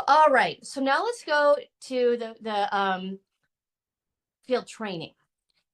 All right. So now let's go to the field training.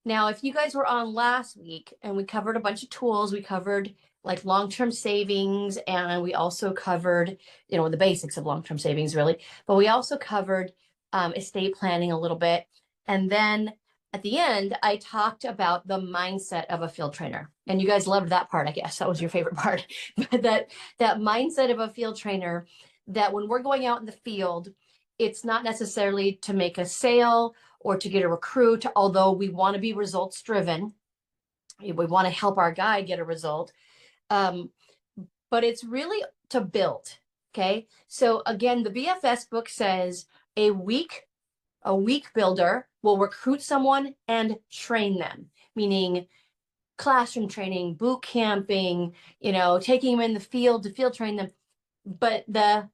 Now, if you guys were on last week and we covered a bunch of tools, we covered like long-term savings, and we also covered, the basics of long-term savings, really. But we also covered estate planning a little bit. And then at the end, I talked about the mindset of a field trainer. And you guys loved that part, I guess. That was your favorite part. But that mindset of a field trainer, that when we're going out in the field, it's not necessarily to make a sale or to get a recruit, although we want to be results driven. We want to help our guy get a result. Um, but it's really to build. Okay. So again, the BFS book says a weak builder will recruit someone and train them, meaning classroom training, boot camping, taking them in the field to field train them. But the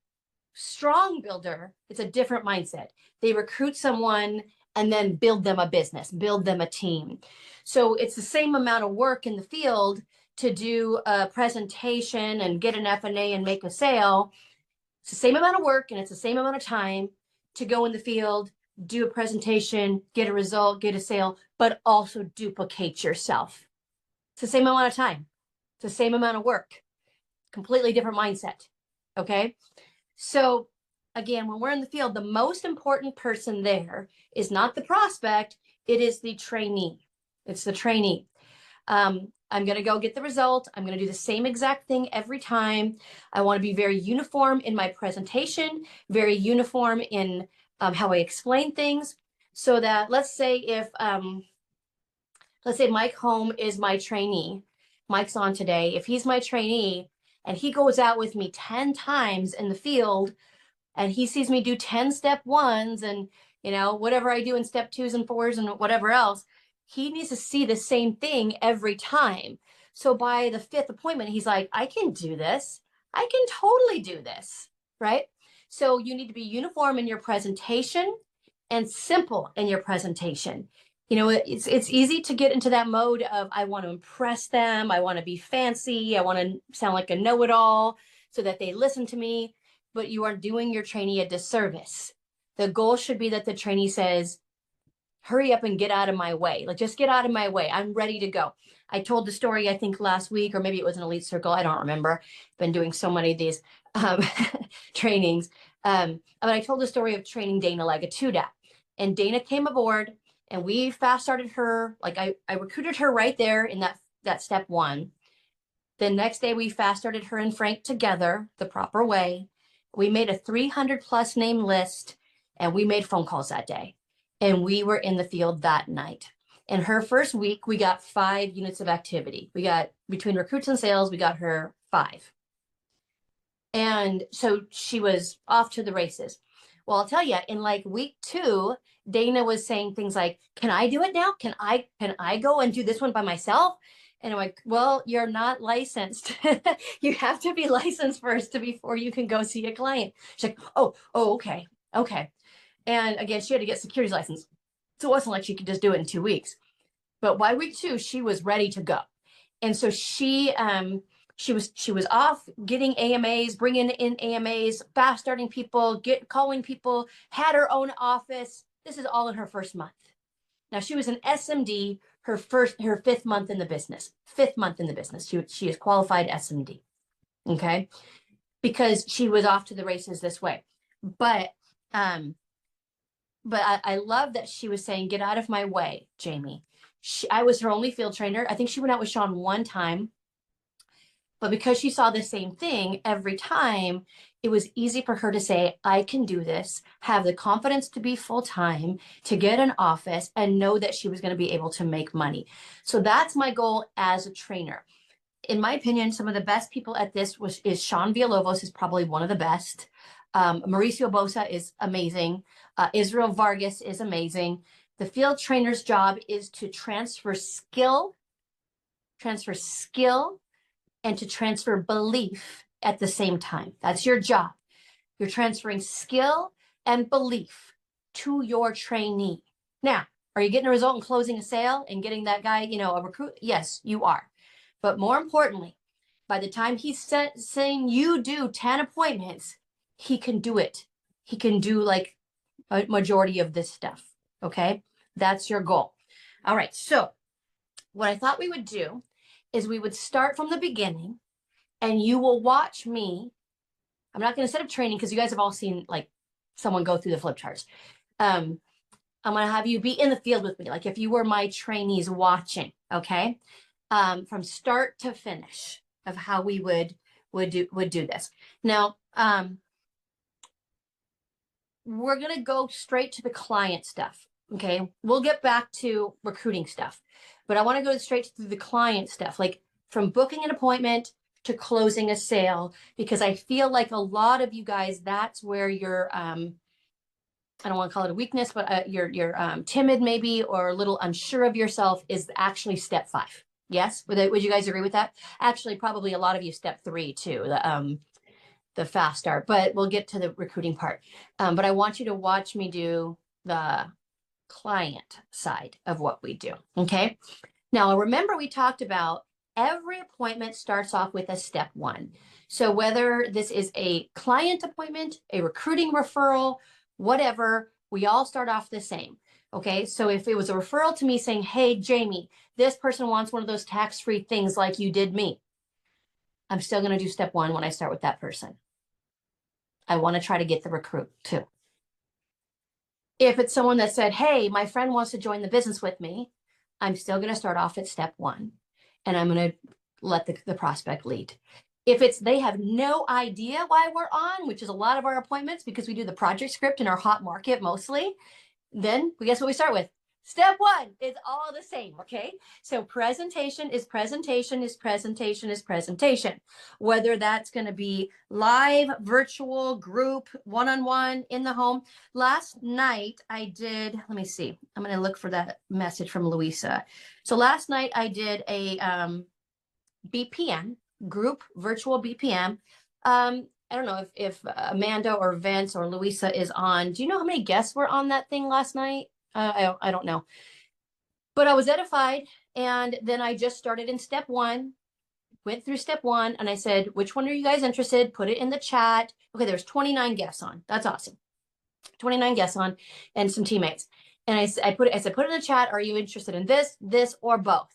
strong builder, it's a different mindset. They recruit someone and then build them a business, build them a team. So it's the same amount of work in the field to do a presentation and get an F&A and make a sale. It's the same amount of work and it's the same amount of time to go in the field, do a presentation, get a result, get a sale, but also duplicate yourself. It's the same amount of time. It's the same amount of work. Completely different mindset. Okay. So again, when we're in the field, the most important person there is not the prospect, it is the trainee. It's the trainee. I'm going to go get the result. I'm going to do the same exact thing every time. I want to be very uniform in my presentation, very uniform in how I explain things, so that let's say Mike Home is my trainee. Mike's on today. If he's my trainee and he goes out with me 10 times in the field and he sees me do 10 step ones and, whatever I do in step twos and fours and whatever else, he needs to see the same thing every time. So by the fifth appointment, he's like, I can do this. I can totally do this. Right. So you need to be uniform in your presentation and simple in your presentation. It's easy to get into that mode of I want to impress them. I want to be fancy. I want to sound like a know-it-all so that they listen to me. But you are doing your trainee a disservice. The goal should be that the trainee says, hurry up and get out of my way. Like, just get out of my way. I'm ready to go. I told the story, I think last week, or maybe it was an Elite Circle. I don't remember. Been doing so many of these trainings. But I told the story of training Dana Lagatuda. And Dana came aboard and we fast started her. Like I recruited her right there in that step one. The next day we fast started her and Frank together the proper way. We made a 300 plus name list and we made phone calls that day. And we were in the field that night. In her first week, we got 5 units of activity. We got, between recruits and sales, we got her 5. And so she was off to the races. Well, I'll tell you, in like week 2, Dana was saying things like, can I do it now? Can I go and do this one by myself? And I'm like, well, you're not licensed. You have to be licensed first before you can go see a client. She's like, oh, okay. And again, she had to get securities license. So it wasn't like she could just do it in 2 weeks. But by week 2, she was ready to go. And so she was off getting AMAs, bringing in AMAs, fast starting people, calling people, had her own office. This is all in her first month. Now she was an SMD her 5th month in the business. 5th month in the business. She is qualified SMD. Okay. Because she was off to the races this way. But I love that she was saying, get out of my way, Jamie. I was her only field trainer. I think she went out with Sean one time. But because she saw the same thing every time, it was easy for her to say, I can do this, have the confidence to be full-time, to get an office, and know that she was going to be able to make money. So that's my goal as a trainer. In my opinion, some of the best people at this is Sean Villalobos is probably one of the best. Mauricio Bosa is amazing. Israel Vargas is amazing. The field trainer's job is to transfer skill, and to transfer belief at the same time. That's your job. You're transferring skill and belief to your trainee. Now, are you getting a result and closing a sale and getting that guy, a recruit? Yes, you are. But more importantly, by the time he's saying you do 10 appointments, he can do it. he can do like a majority of this stuff. Okay. That's your goal. All right. So what I thought we would do is we would start from the beginning and you will watch me. I'm not going to set up training because you guys have all seen like someone go through the flip charts. I'm going to have you be in the field with me. Like if you were my trainees watching, okay. From start to finish of how we would do this. Now, we're going to go straight to the client stuff. Okay. We'll get back to recruiting stuff, but I want to go straight to the client stuff, like from booking an appointment to closing a sale, because I feel like a lot of you guys, that's where you're, I don't want to call it a weakness, but you're timid maybe, or a little unsure of yourself, is actually step 5. Yes. Would you guys agree with that? Actually, probably a lot of you step 3 too. The fast start, but we'll get to the recruiting part. But I want you to watch me do the client side of what we do. Okay. Now, remember we talked about every appointment starts off with a step 1. So whether this is a client appointment, a recruiting referral, whatever, we all start off the same. Okay. So if it was a referral to me saying, hey, Jamie, this person wants one of those tax-free things like you did me, I'm still going to do step 1 when I start with that person. I want to try to get the recruit too. If it's someone that said, hey, my friend wants to join the business with me, I'm still going to start off at step 1 and I'm going to let the prospect lead. If it's they have no idea why we're on, which is a lot of our appointments because we do the project script in our hot market mostly, then guess what we start with? Step 1 is all the same, okay? So presentation is presentation is presentation is presentation. Whether that's going to be live, virtual, group, one-on-one, in the home. Last night I did, let me see. I'm going to look for that message from Louisa. So last night I did a BPM, group virtual BPM. I don't know if Amanda or Vince or Louisa is on. Do you know how many guests were on that thing last night? I don't know, but I was edified. And then I just started in step 1, went through step 1, and I said, which one are you guys interested? Put it in the chat. Okay, there's 29 guests on. That's awesome. 29 guests on and some teammates. And I said, put it in the chat. Are you interested in this, or both?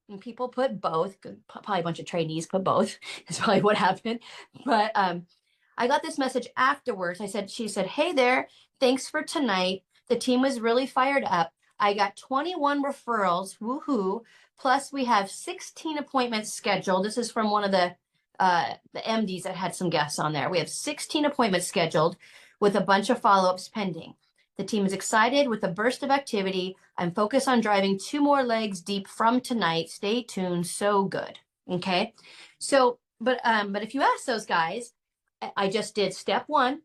And people put both. Probably a bunch of trainees put both. That's probably what happened. But I got this message afterwards. She said, hey there, thanks for tonight. The team was really fired up. I got 21 referrals, woohoo. Plus we have 16 appointments scheduled. This is from one of the MDs that had some guests on there. We have 16 appointments scheduled with a bunch of follow-ups pending. The team is excited with a burst of activity. I'm focused on driving 2 more legs deep from tonight. Stay tuned. So good. Okay. So, but if you ask those guys, I just did step 1.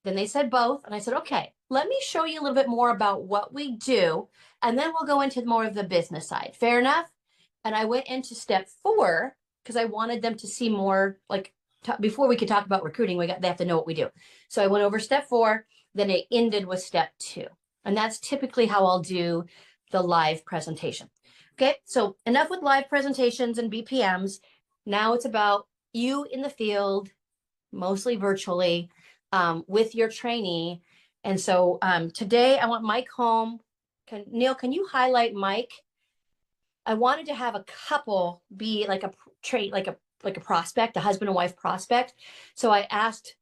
Then they said both. And I said, okay, let me show you a little bit more about what we do. And then we'll go into more of the business side. Fair enough. And I went into step 4 because I wanted them to see more, like before we could talk about recruiting, they have to know what we do. So I went over step 4, then it ended with step 2. And that's typically how I'll do the live presentation. Okay. So enough with live presentations and BPMs. Now it's about you in the field, mostly virtually, with your trainee. And so today I want Mike home. Neil, can you highlight Mike? I wanted to have a couple be like a trait, like a prospect, a husband and wife prospect. So I asked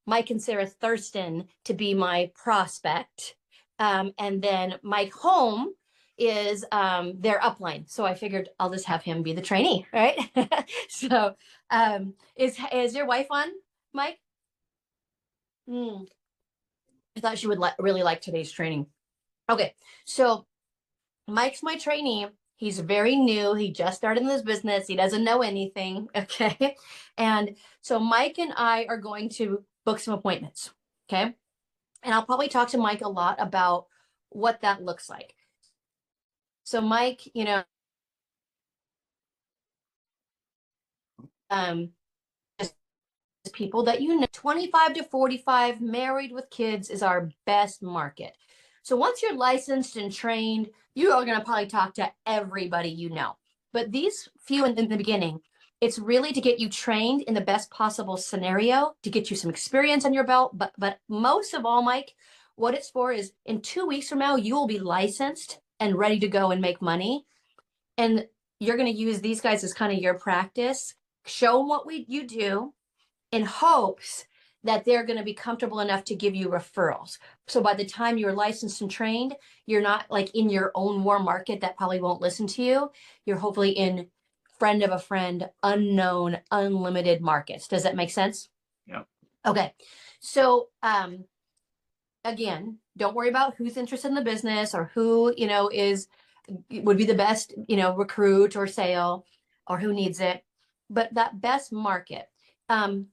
Mike and Sarah Thurston to be my prospect. And then Mike Home is their upline. So I figured I'll just have him be the trainee, right? So is your wife on, Mike? I thought she would really like today's training. Okay, so Mike's my trainee. He's very new. He just started in this business. He doesn't know anything. Okay. And so Mike and I are going to book some appointments. Okay. And I'll probably talk to Mike a lot about what that looks like. So Mike, people that 25 to 45, married with kids is our best market. So once you're licensed and trained, you are going to probably talk to everybody you know. But these few in the beginning, It's really to get you trained in the best possible scenario, to get you some experience on your belt. But most of all, Mike, what it's for is in 2 weeks from now, you will be licensed and ready to go and make money. And you're going to use these guys as kind of your practice. Show them what you do in hopes that they're going to be comfortable enough to give you referrals. So by the time you're licensed and trained, you're not like in your own warm market that probably won't listen to you. You're hopefully in friend of a friend, unknown, unlimited markets. Does that make sense? Yeah. Okay. So again, don't worry about who's interested in the business or who, would be the best, recruit or sale or who needs it. But that best market,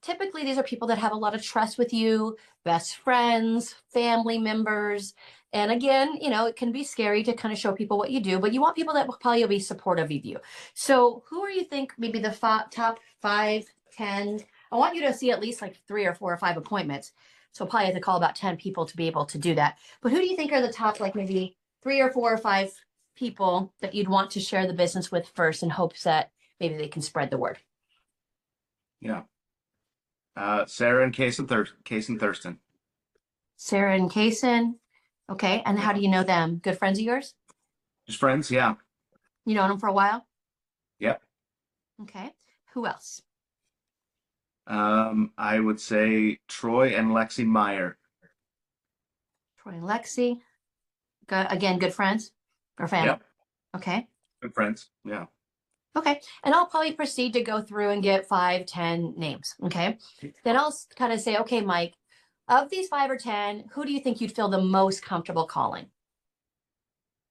typically these are people that have a lot of trust with you, best friends, family members. And again, it can be scary to kind of show people what you do, but you want people that will probably be supportive of you. So who are you think maybe the top 5, 10? I want you to see at least like 3 or 4 or 5 appointments. So probably have to call about 10 people to be able to do that. But who do you think are the top, like maybe 3 or 4 or 5 people that you'd want to share the business with first in hopes that maybe they can spread the word? Yeah. Sarah and Case and Thurston. Sarah and Kaysen. Okay. And how do you know them? Good friends of yours? Just friends, yeah. You known them for a while? Yep. Okay. Who else? I would say Troy and Lexi Meyer. Troy and Lexi. Again, good friends or family? Yep. Okay. Good friends, yeah. Okay. And I'll probably proceed to go through and get 5, 10 names. Okay. Then I'll kind of say, okay, Mike, of these 5 or 10, who do you think you'd feel the most comfortable calling?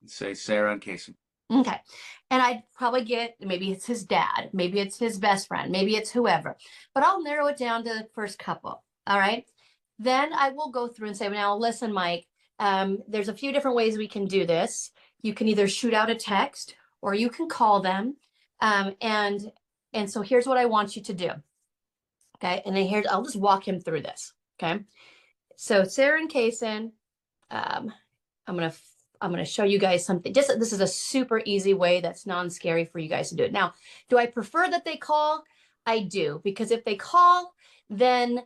Say Sarah and Casey. Okay. And I'd probably get, maybe it's his dad, maybe it's his best friend, maybe it's whoever, but I'll narrow it down to the first couple. All right. Then I will go through and say, now listen, Mike, there's a few different ways we can do this. You can either shoot out a text or you can call them. And so here's what I want you to do. Okay. And then I'll just walk him through this. Okay. So Sarah and Kaysen, I'm going to show you guys something. This is a super easy way that's non-scary for you guys to do it. Now, do I prefer that they call? I do, because if they call, then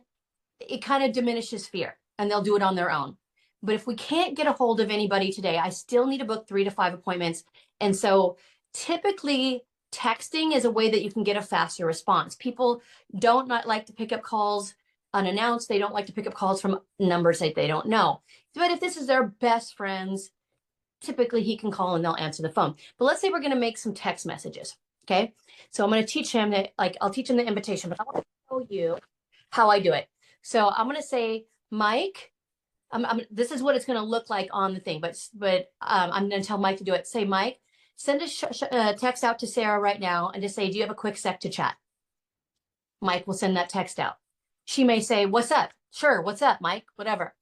it kind of diminishes fear and they'll do it on their own. But if we can't get a hold of anybody today, I still need to book 3 to 5 appointments. And so typically texting is a way that you can get a faster response. People don't not like to pick up calls unannounced. They don't like to pick up calls from numbers that they don't know. But if this is their best friends, typically he can call and they'll answer the phone. But let's say we're going to make some text messages. Okay. So I'm going to teach him that, I'll teach him the invitation, but I want to show you how I do it. So I'm going to say, Mike, this is what it's going to look like on the thing, but I'm going to tell Mike to do it. Say, Mike, send a text out to Sarah right now and just say, do you have a quick sec to chat? Mike will send that text out. She may say, what's up? Sure. What's up, Mike? Whatever.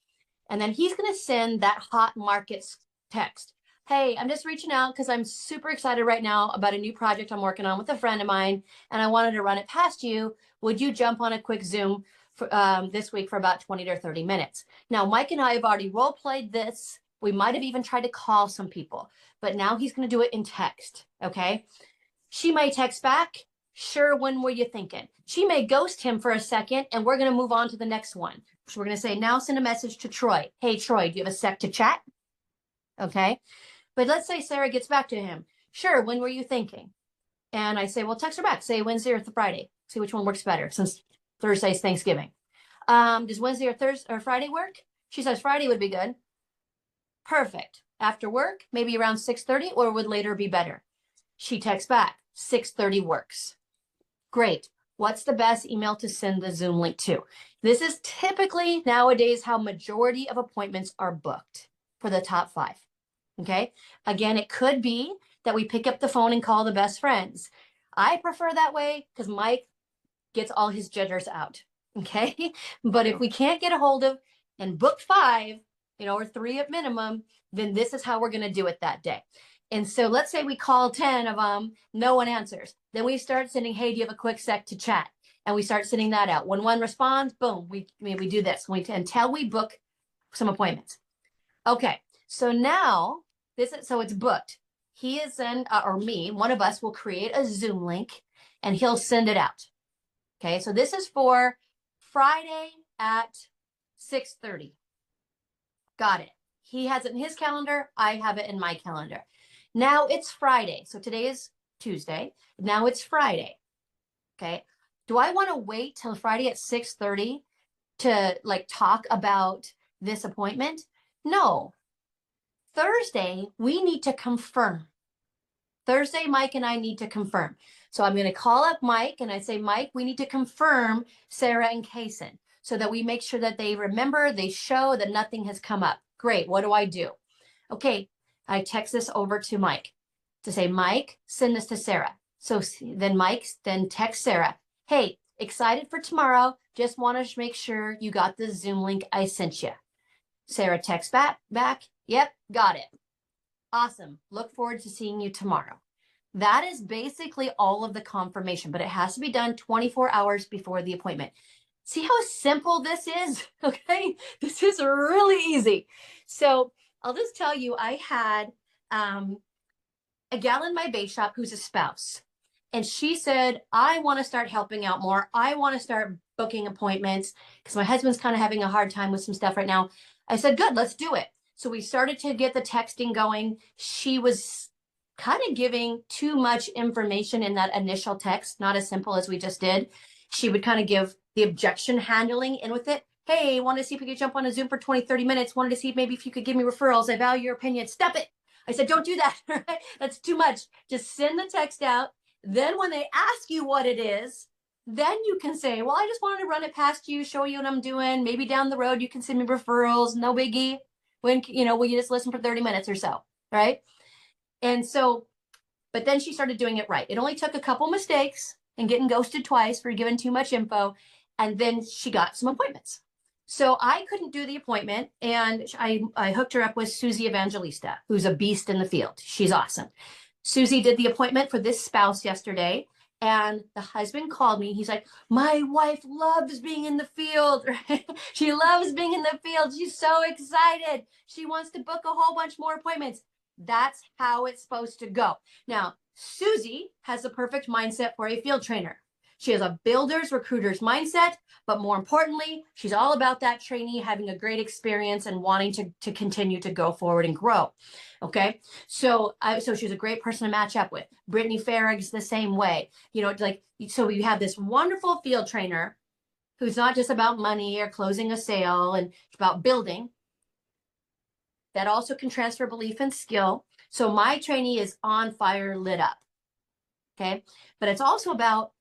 And then he's going to send that hot market text. Hey, I'm just reaching out because I'm super excited right now about a new project I'm working on with a friend of mine, and I wanted to run it past you. Would you jump on a quick Zoom for, this week for about 20 to 30 minutes? Now, Mike and I have already role played this. We might have even tried to call some people, but now he's going to do it in text. Okay. She may text back. Sure. When were you thinking? She may ghost him for a second and we're going to move on to the next one. So we're going to say, now send a message to Troy. Hey, Troy, do you have a sec to chat? Okay. But let's say Sarah gets back to him. Sure. When were you thinking? And I say, well, text her back. Say Wednesday or Friday. See which one works better since Thursday's Thanksgiving. Does Wednesday or Thursday or Friday work? She says Friday would be good. Perfect. After work, maybe around 6:30, or would later be better? She texts back. 6:30 works. Great. What's the best email to send the Zoom link to? This is typically nowadays how majority of appointments are booked for the top 5. Okay. Again, it could be that we pick up the phone and call the best friends. I prefer that way because Mike gets all his jitters out. Okay. But if we can't get a hold of and book 5, or 3 at minimum, then this is how we're going to do it that day. And so let's say we call 10 of them, no one answers. Then we start sending, hey, do you have a quick sec to chat? And we start sending that out. When one responds, boom, we do this until we book some appointments. Okay. So now so it's booked. He is then, or me, one of us will create a Zoom link and he'll send it out. Okay, so this is for Friday at 6:30. Got it. He has it in his calendar. I have it in my calendar. Now it's Friday. So today is Tuesday. Now it's Friday. Okay. Do I want to wait till Friday at 6:30 to like talk about this appointment? No. Thursday, we need to confirm. Thursday, Mike and I need to confirm. So I'm going to call up Mike and I say, Mike, we need to confirm Sarah and Kaysen so that we make sure that they remember, they show that nothing has come up. Great. What do I do? Okay. I text this over to Mike to say, Mike, send this to Sarah. So then Mike then text Sarah, hey, excited for tomorrow. Just want to make sure you got the Zoom link I sent you. Sarah texts back. Yep, got it. Awesome. Look forward to seeing you tomorrow. That is basically all of the confirmation, but it has to be done 24 hours before the appointment. See how simple this is? Okay. This is really easy. So I'll just tell you, I had a gal in my bake shop who's a spouse. And she said, I want to start helping out more. I want to start booking appointments because my husband's kind of having a hard time with some stuff right now. I said, good, let's do it. So we started to get the texting going. She was kind of giving too much information in that initial text, not as simple as we just did. She would kind of give the objection handling in with it. Hey, want to see if we could jump on a Zoom for 20, 30 minutes. Wanted to see maybe if you could give me referrals. I value your opinion. Stop it. I said, don't do that. That's too much. Just send the text out. Then when they ask you what it is, then you can say, well, I just wanted to run it past you, show you what I'm doing. Maybe down the road, you can send me referrals. No biggie. When, will you just listen for 30 minutes or so, right? And so, but then she started doing it right. It only took a couple mistakes and getting ghosted twice for giving too much info. And then she got some appointments. So I couldn't do the appointment. And I hooked her up with Susie Evangelista, who's a beast in the field. She's awesome. Susie did the appointment for this spouse yesterday. And the husband called me. He's like, my wife loves being in the field. Right? She loves being in the field. She's so excited. She wants to book a whole bunch more appointments. That's how it's supposed to go. Now, Susie has the perfect mindset for a field trainer. She has a builder's, recruiter's mindset, but more importantly, she's all about that trainee having a great experience and wanting to continue to go forward and grow. Okay. So she's a great person to match up with. Brittany Farrag's the same way, so you have this wonderful field trainer who's not just about money or closing a sale and about building. That also can transfer belief and skill. So my trainee is on fire, lit up. Okay. But it's also about,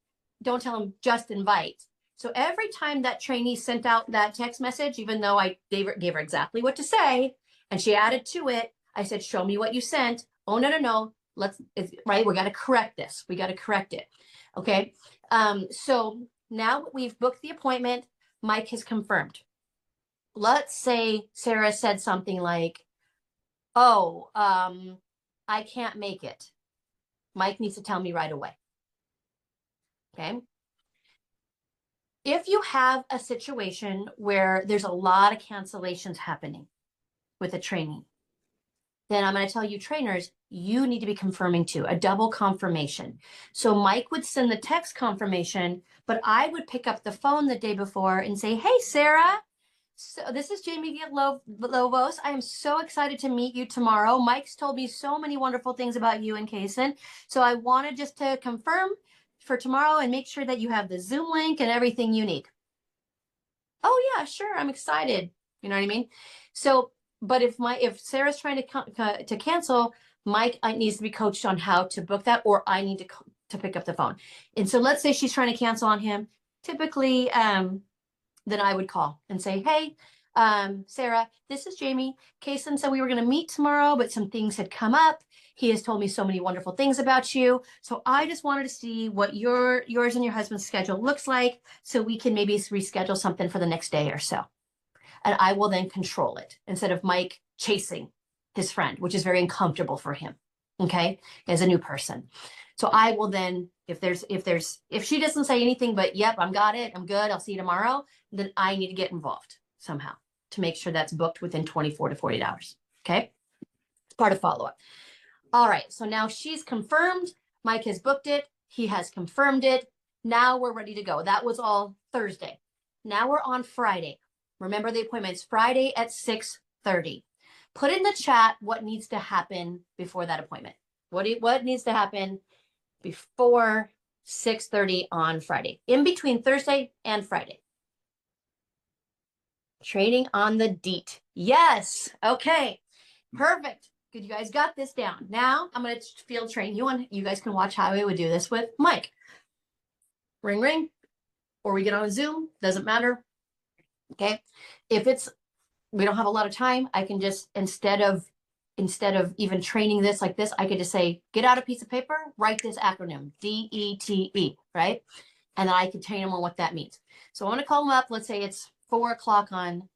don't tell them, just invite. So every time that trainee sent out that text message, even though I gave her exactly what to say, and she added to it, I said, show me what you sent. Oh, no. Right. We got to correct this. We got to correct it. Okay. So now we've booked the appointment. Mike has confirmed. Let's say Sarah said something like, oh, I can't make it. Mike needs to tell me right away. Okay. If you have a situation where there's a lot of cancellations happening with a trainee, then I'm going to tell you trainers, you need to be confirming too, a double confirmation. So Mike would send the text confirmation, but I would pick up the phone the day before and say, hey, Sarah, so this is Jamie Villalobos. I am so excited to meet you tomorrow. Mike's told me so many wonderful things about you and Kaysen. So I wanted just to confirm for tomorrow and make sure that you have the Zoom link and everything you need. Oh yeah, sure. I'm excited. You know what I mean? So, but if Sarah's trying to cancel, Mike needs to be coached on how to book that, or I need to pick up the phone. And so let's say she's trying to cancel on him. Typically, then I would call and say, hey, Sarah, this is Jamie. Kaysen said we were going to meet tomorrow, but some things had come up. He has told me so many wonderful things about you. So I just wanted to see what yours and your husband's schedule looks like so we can maybe reschedule something for the next day or so. And I will then control it instead of Mike chasing his friend, which is very uncomfortable for him. Okay. As a new person. So I will then, if she doesn't say anything, but yep, I'm got it, I'm good, I'll see you tomorrow, then I need to get involved somehow to make sure that's booked within 24 to 48 hours. Okay. It's part of follow-up. All right. So now she's confirmed. Mike has booked it. He has confirmed it. Now we're ready to go. That was all Thursday. Now we're on Friday. Remember the appointment's Friday at 6:30. Put in the chat what needs to happen before that appointment. What needs to happen before 6:30 on Friday, in between Thursday and Friday? Training on the DEET. Yes. Okay. Perfect. Good. You guys got this down. Now I'm going to field train you on. You guys can watch how I would do this with Mike. Ring, ring, or we get on a Zoom. Doesn't matter. Okay. If we don't have a lot of time, I can just, instead of even training this like this, I could just say, get out a piece of paper, write this acronym, DETE, right? And then I can train them on what that means. So I want to call them up. Let's say it's 4 o'clock on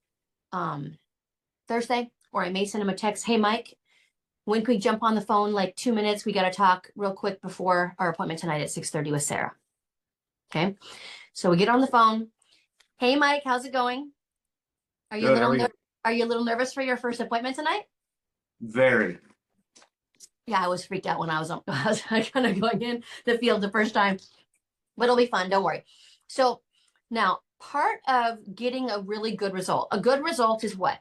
Thursday, or I may send him a text. Hey, Mike, when can we jump on the phone? Like 2 minutes. We got to talk real quick before our appointment tonight at 6:30 with Sarah. Okay. So we get on the phone. Hey, Mike, how's it going? Are you Good, a how little are you? are you a little nervous for your first appointment tonight? Very. Yeah, I was freaked out when I was kind of going in the field the first time, but it'll be fun. Don't worry. So now, part of getting a really good result, a good result is what?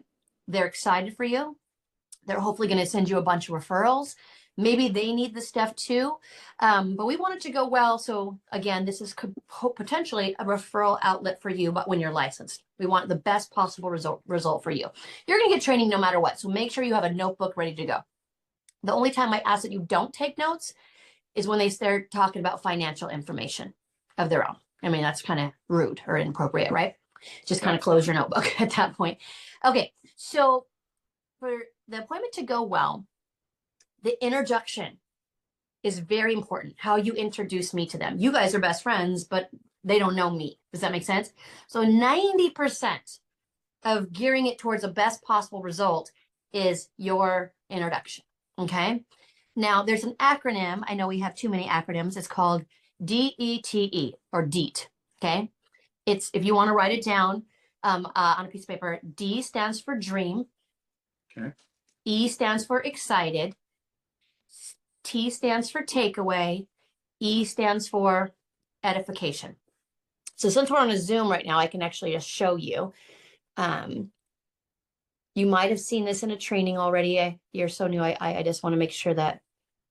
They're excited for you. They're hopefully going to send you a bunch of referrals. Maybe they need the stuff too. But we want it to go well. So again, this is potentially a referral outlet for you, but when you're licensed, we want the best possible result for you. You're going to get training no matter what. So make sure you have a notebook ready to go. The only time I ask that you don't take notes is when they start talking about financial information of their own. I mean, that's kind of rude or inappropriate, right? Just kind of close your notebook at that point. Okay, so for the appointment to go well, the introduction is very important. How you introduce me to them. You guys are best friends, but they don't know me. Does that make sense? So 90% of gearing it towards the best possible result is your introduction. Okay. Now there's an acronym. I know we have too many acronyms. It's called DETE or DEET. Okay. It's, if you want to write it down on a piece of paper, D stands for dream. Okay. E stands for excited. T stands for takeaway. E stands for edification. So since we're on a Zoom right now, I can actually just show you. You might have seen this in a training already. You're so new. I just want to make sure that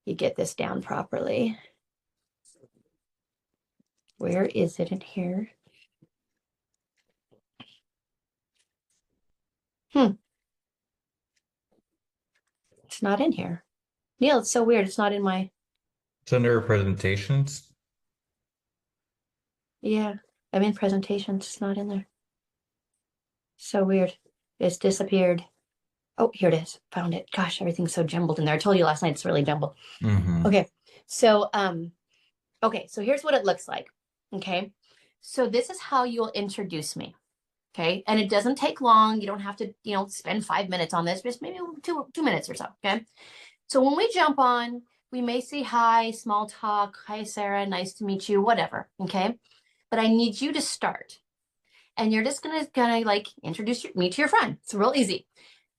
you get this down properly. Where is it in here? It's not in here. Neil, it's so weird. It's not in my. It's under presentations. Yeah, I'm in presentations. It's not in there. So weird. It's disappeared. Oh, here it is. Found it. Gosh, everything's so jumbled in there. I told you last night it's really jumbled. Mhm. Okay. So okay, so here's what it looks like. Okay. So this is how you'll introduce me. Okay. And it doesn't take long. You don't have to, spend 5 minutes on this, just maybe two minutes or so. Okay. So when we jump on, we may say hi, small talk. Hi, Sarah. Nice to meet you, whatever. Okay. But I need you to start. And you're just gonna like introduce me to your friend. It's real easy.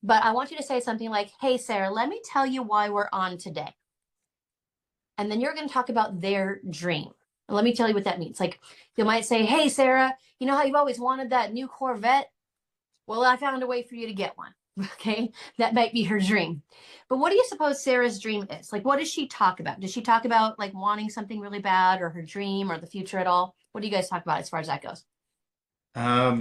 But I want you to say something like, hey, Sarah, let me tell you why we're on today. And then you're going to talk about their dream. And let me tell you what that means. Like you might say, hey, Sarah, you know how you've always wanted that new Corvette? Well, I found a way for you to get one. Okay. That might be her dream. But what do you suppose Sarah's dream is? Like, what does she talk about? Does she talk about like wanting something really bad or her dream or the future at all? What do you guys talk about as far as that goes?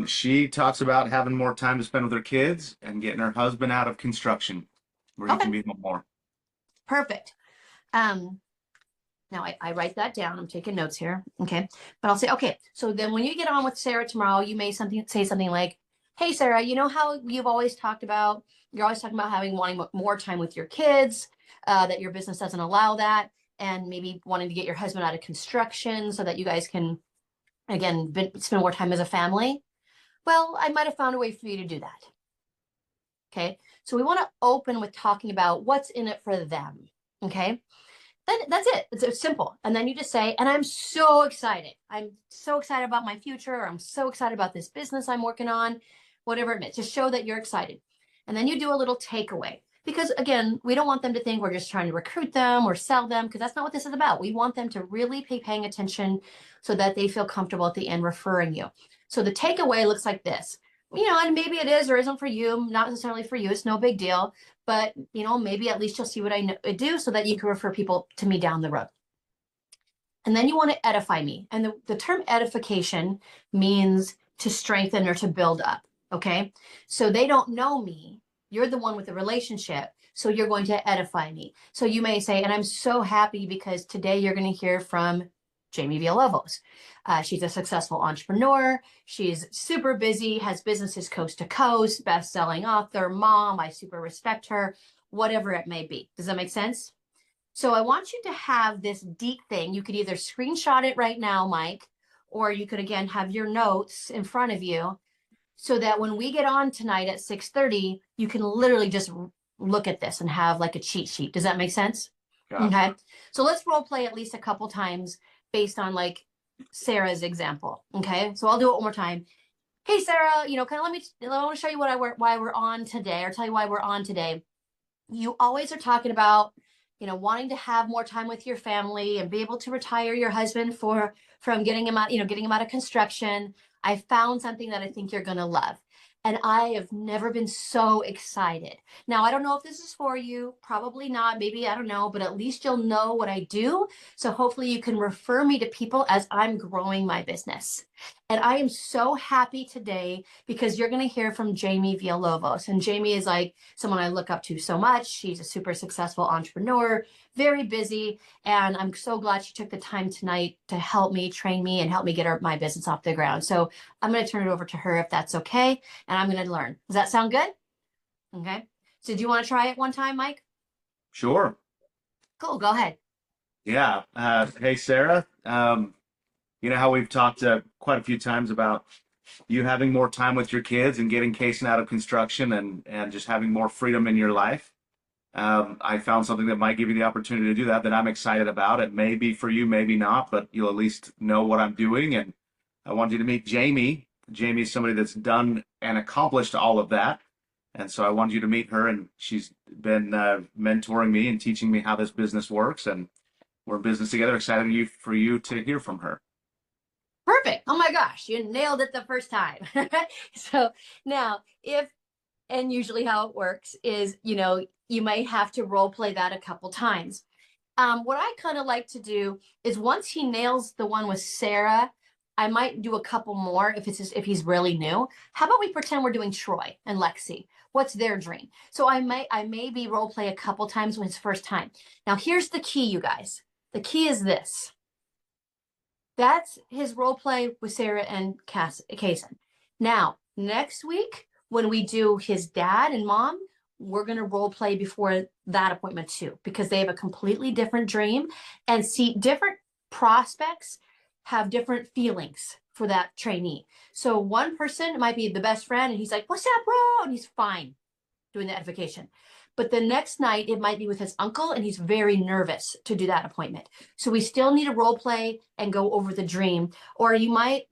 She talks about having more time to spend with her kids and getting her husband out of construction where he Okay. can be home more. Perfect. Now I write that down. I'm taking notes here. Okay. But I'll say, okay, so then when you get on with Sarah tomorrow, you may say something like, hey, Sarah, you know how you're always talking about wanting more time with your kids, that your business doesn't allow that, and maybe wanting to get your husband out of construction so that you guys can, again, spend more time as a family. Well, I might have found a way for you to do that. Okay. So we want to open with talking about what's in it for them. Okay. Then that's it. It's simple. And then you just say, and I'm so excited. I'm so excited about my future. Or I'm so excited about this business I'm working on, whatever it is. Just show that you're excited. And then you do a little takeaway. Because again, we don't want them to think we're just trying to recruit them or sell them, because that's not what this is about. We want them to really be paying attention so that they feel comfortable at the end referring you. So the takeaway looks like this. And maybe it is or isn't for you, not necessarily for you. It's no big deal. But, maybe at least you'll see what I do so that you can refer people to me down the road. And then you want to edify me. And the term edification means to strengthen or to build up. Okay. So they don't know me. You're the one with the relationship. So you're going to edify me. So you may say, and I'm so happy because today you're going to hear from Jamie Villalobos. She's a successful entrepreneur. She's super busy, has businesses coast to coast, best-selling author, mom. I super respect her, whatever it may be. Does that make sense? So I want you to have this deep thing. You could either screenshot it right now, Mike, or you could, again, have your notes in front of you so that when we get on tonight at 6:30, you can literally just look at this and have like a cheat sheet. Does that make sense? Gotcha. Okay. So let's role play at least a couple times based on like Sarah's example. Okay. So I'll do it one more time. Hey, Sarah, kind of I want to show you why we're on today, or tell you why we're on today. You always are talking about, wanting to have more time with your family and be able to retire your husband from getting him out of construction. I found something that I think you're going to love. And I have never been so excited. Now, I don't know if this is for you, probably not, maybe, I don't know, but at least you'll know what I do. So hopefully you can refer me to people as I'm growing my business. And I am so happy today because you're going to hear from Jamie Villalobos. And Jamie is like someone I look up to so much. She's a super successful entrepreneur, very busy. And I'm so glad she took the time tonight to help me, train me, and help me get my business off the ground. So I'm going to turn it over to her if that's okay. And I'm going to learn. Does that sound good? Okay. So do you want to try it one time, Mike? Sure. Cool. Go ahead. Yeah. Hey, Sarah. You know how we've talked quite a few times about you having more time with your kids and getting Kason out of construction and just having more freedom in your life. I found something that might give you the opportunity to do that I'm excited about. It may be for you, maybe not, but you'll at least know what I'm doing. And I want you to meet Jamie. Jamie is somebody that's done and accomplished all of that. And so I want you to meet her, and she's been mentoring me and teaching me how this business works. And we're in business together. Excited for you to hear from her. Perfect. Oh my gosh, you nailed it the first time. So now and usually how it works is, you might have to role play that a couple times. What I kind of like to do is once he nails the one with Sarah, I might do a couple more if he's really new. How about we pretend we're doing Troy and Lexi? What's their dream? So I maybe role play a couple times when it's first time. Now here's the key, you guys. The key is this. That's his role play with Sarah and Kason. Now, next week, when we do his dad and mom, we're going to role play before that appointment too, because they have a completely different dream, and see different prospects have different feelings for that trainee. So one person might be the best friend and he's like, "What's up, bro?" And he's fine doing the edification. But the next night it might be with his uncle and he's very nervous to do that appointment. So we still need a role play and go over the dream. Or we might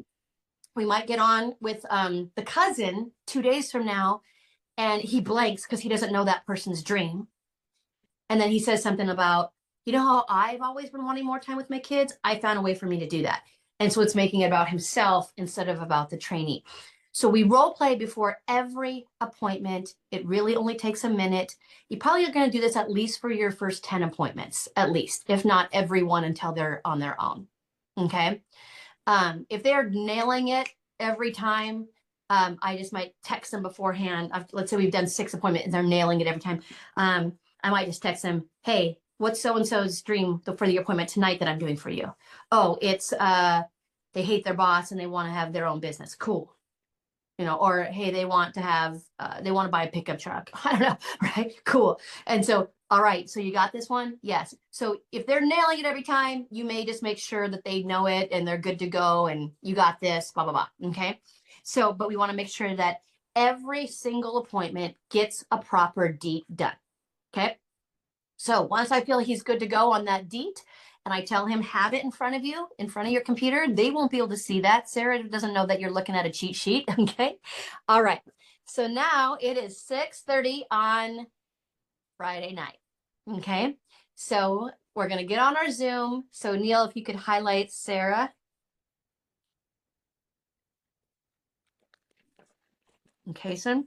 get on with the cousin 2 days from now, and he blanks because he doesn't know that person's dream. And then he says something about, how I've always been wanting more time with my kids. I found a way for me to do that. And so it's making it about himself instead of about the trainee. So we role play before every appointment. It really only takes a minute. You probably are going to do this at least for your first 10 appointments, at least, if not every one until they're on their own. Okay. If they're nailing it every time, I just might text them beforehand. Let's say we've done 6 appointments and they're nailing it every time. I might just text them, "Hey, what's so-and-so's dream for the appointment tonight that I'm doing for you?" "Oh, it's they hate their boss and they want to have their own business." "Cool." Or, "Hey, they want to buy a pickup truck." I don't know, right? Cool. And so, all right, so you got this one? Yes. So if they're nailing it every time, you may just make sure that they know it and they're good to go and you got this, blah, blah, blah. Okay. So, but we want to make sure that every single appointment gets a proper DEET done. Okay. So once I feel he's good to go on that DEET, and I tell him, have it in front of you, in front of your computer, they won't be able to see that. Sarah doesn't know that you're looking at a cheat sheet. Okay. All right. So now it is 6:30 on Friday night. Okay. So we're going to get on our Zoom. So Neil, if you could highlight Sarah. Okay, son.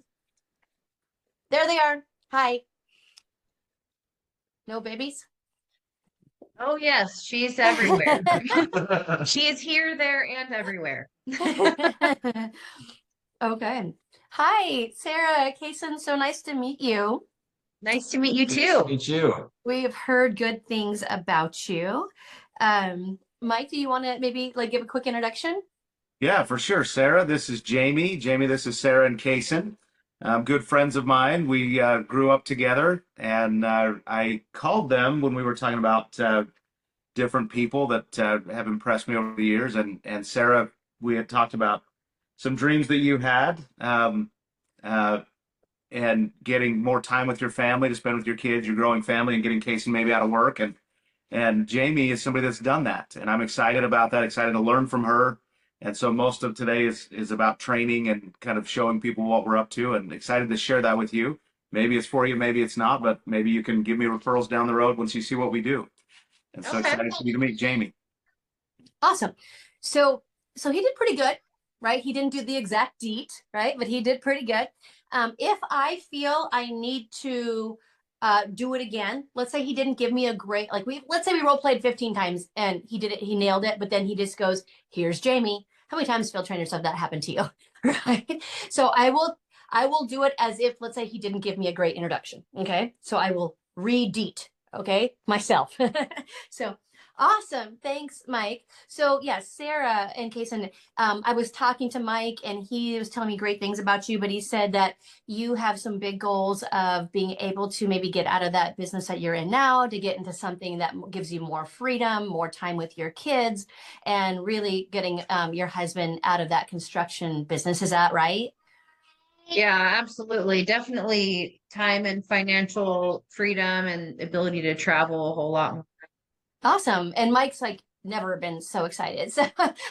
There they are. Hi. No babies? Oh, yes, she's everywhere. She is here, there, and everywhere. Okay. Hi, Sarah, Kason. So nice to meet you. Nice to meet you Nice too. to meet you. We've heard good things about you. Mike, do you want to maybe like give a quick introduction? Yeah, for sure. Sarah, this is Jamie. Jamie, this is Sarah and Kaysen. Good friends of mine. We grew up together, and I called them when we were talking about different people that have impressed me over the years. And Sarah, we had talked about some dreams that you had, uh, and getting more time with your family to spend with your kids, your growing family, and getting Kaysen maybe out of work. And Jamie is somebody that's done that, and I'm excited about that. Excited to learn from her. And so most of today is about training and kind of showing people what we're up to, and excited to share that with you. Maybe it's for you, maybe it's not, but maybe you can give me referrals down the road once you see what we do. And so Okay. excited for you to meet Jamie. Awesome. So he did pretty good, right? He didn't do the exact deet, right? But he did pretty good. If I feel I need to do it again, let's say he didn't give me a great, like let's say we role played 15 times and he did it, he nailed it, but then he just goes, here's Jamie. How many times, field trainers, have that happen to you? Right? So I will do it as if, let's say he didn't give me a great introduction. Okay. So I will re-deet, okay, myself. So awesome. Thanks, Mike. So yes, Sarah and Kason, I was talking to Mike and he was telling me great things about you, but he said that you have some big goals of being able to maybe get out of that business that you're in now to get into something that gives you more freedom, more time with your kids, and really getting your husband out of that construction business. Is that right? Yeah, absolutely. Definitely time and financial freedom and ability to travel a whole lot more. Awesome. And Mike's like never been so excited. So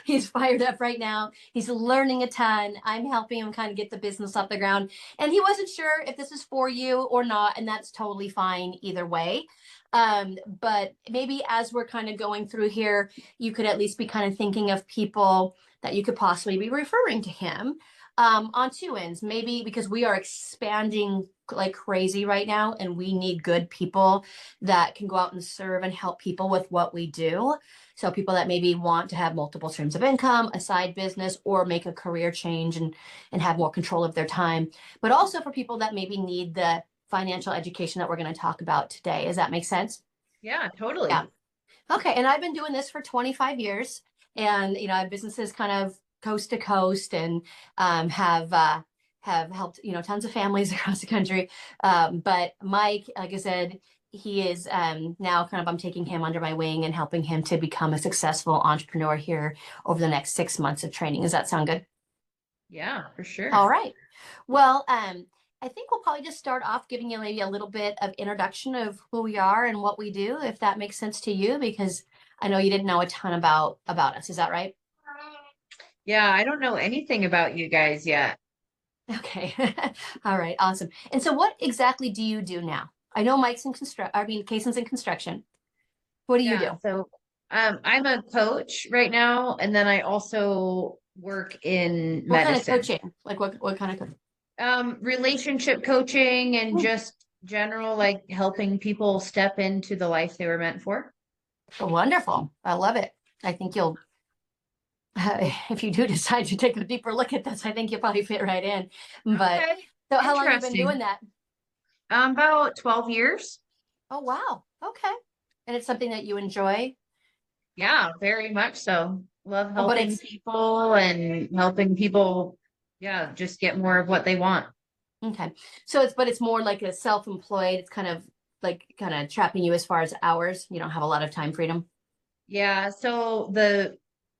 he's fired up right now. He's learning a ton. I'm helping him kind of get the business off the ground. And he wasn't sure if this is for you or not. And that's totally fine either way. But maybe as we're kind of going through here, you could at least be kind of thinking of people that you could possibly be referring to him on two ends. Maybe because we are expanding like crazy right now and we need good people that can go out and serve and help people with what we do. So people that maybe want to have multiple streams of income, a side business, or make a career change and have more control of their time. But also for people that maybe need the financial education that we're going to talk about today. Does that make sense? Yeah, totally. Yeah. Okay. And I've been doing this for 25 years. And, I have businesses kind of coast to coast and have helped, tons of families across the country. But Mike, like I said, he is now kind of, I'm taking him under my wing and helping him to become a successful entrepreneur here over the next 6 months of training. Does that sound good? Yeah, for sure. All right. Well, I think we'll probably just start off giving you maybe a little bit of introduction of who we are and what we do, if that makes sense to you, because I know you didn't know a ton about us. Is that right? Yeah, I don't know anything about you guys yet. Okay. All right. Awesome. And so what exactly do you do now? I know Mike's in Kason's in construction. What do you do? So I'm a coach right now, and then I also work in What kind of medicine. coaching? Like what kind of coaching? Relationship coaching and just general like helping people step into the life they were meant for. Wonderful. I love it. I think you'll if you do decide to take a deeper look at this, I think you'll probably fit right in. But Okay. so how long have you been Interesting. doing that? About 12 years. Oh, wow. Okay. And it's something that you enjoy? Yeah, very much so. Love Oh, but helping it's people and helping people, yeah, just get more of what they want. okay. So it's more like a self-employed, it's kind of trapping you as far as hours. You don't have a lot of time freedom. Yeah, so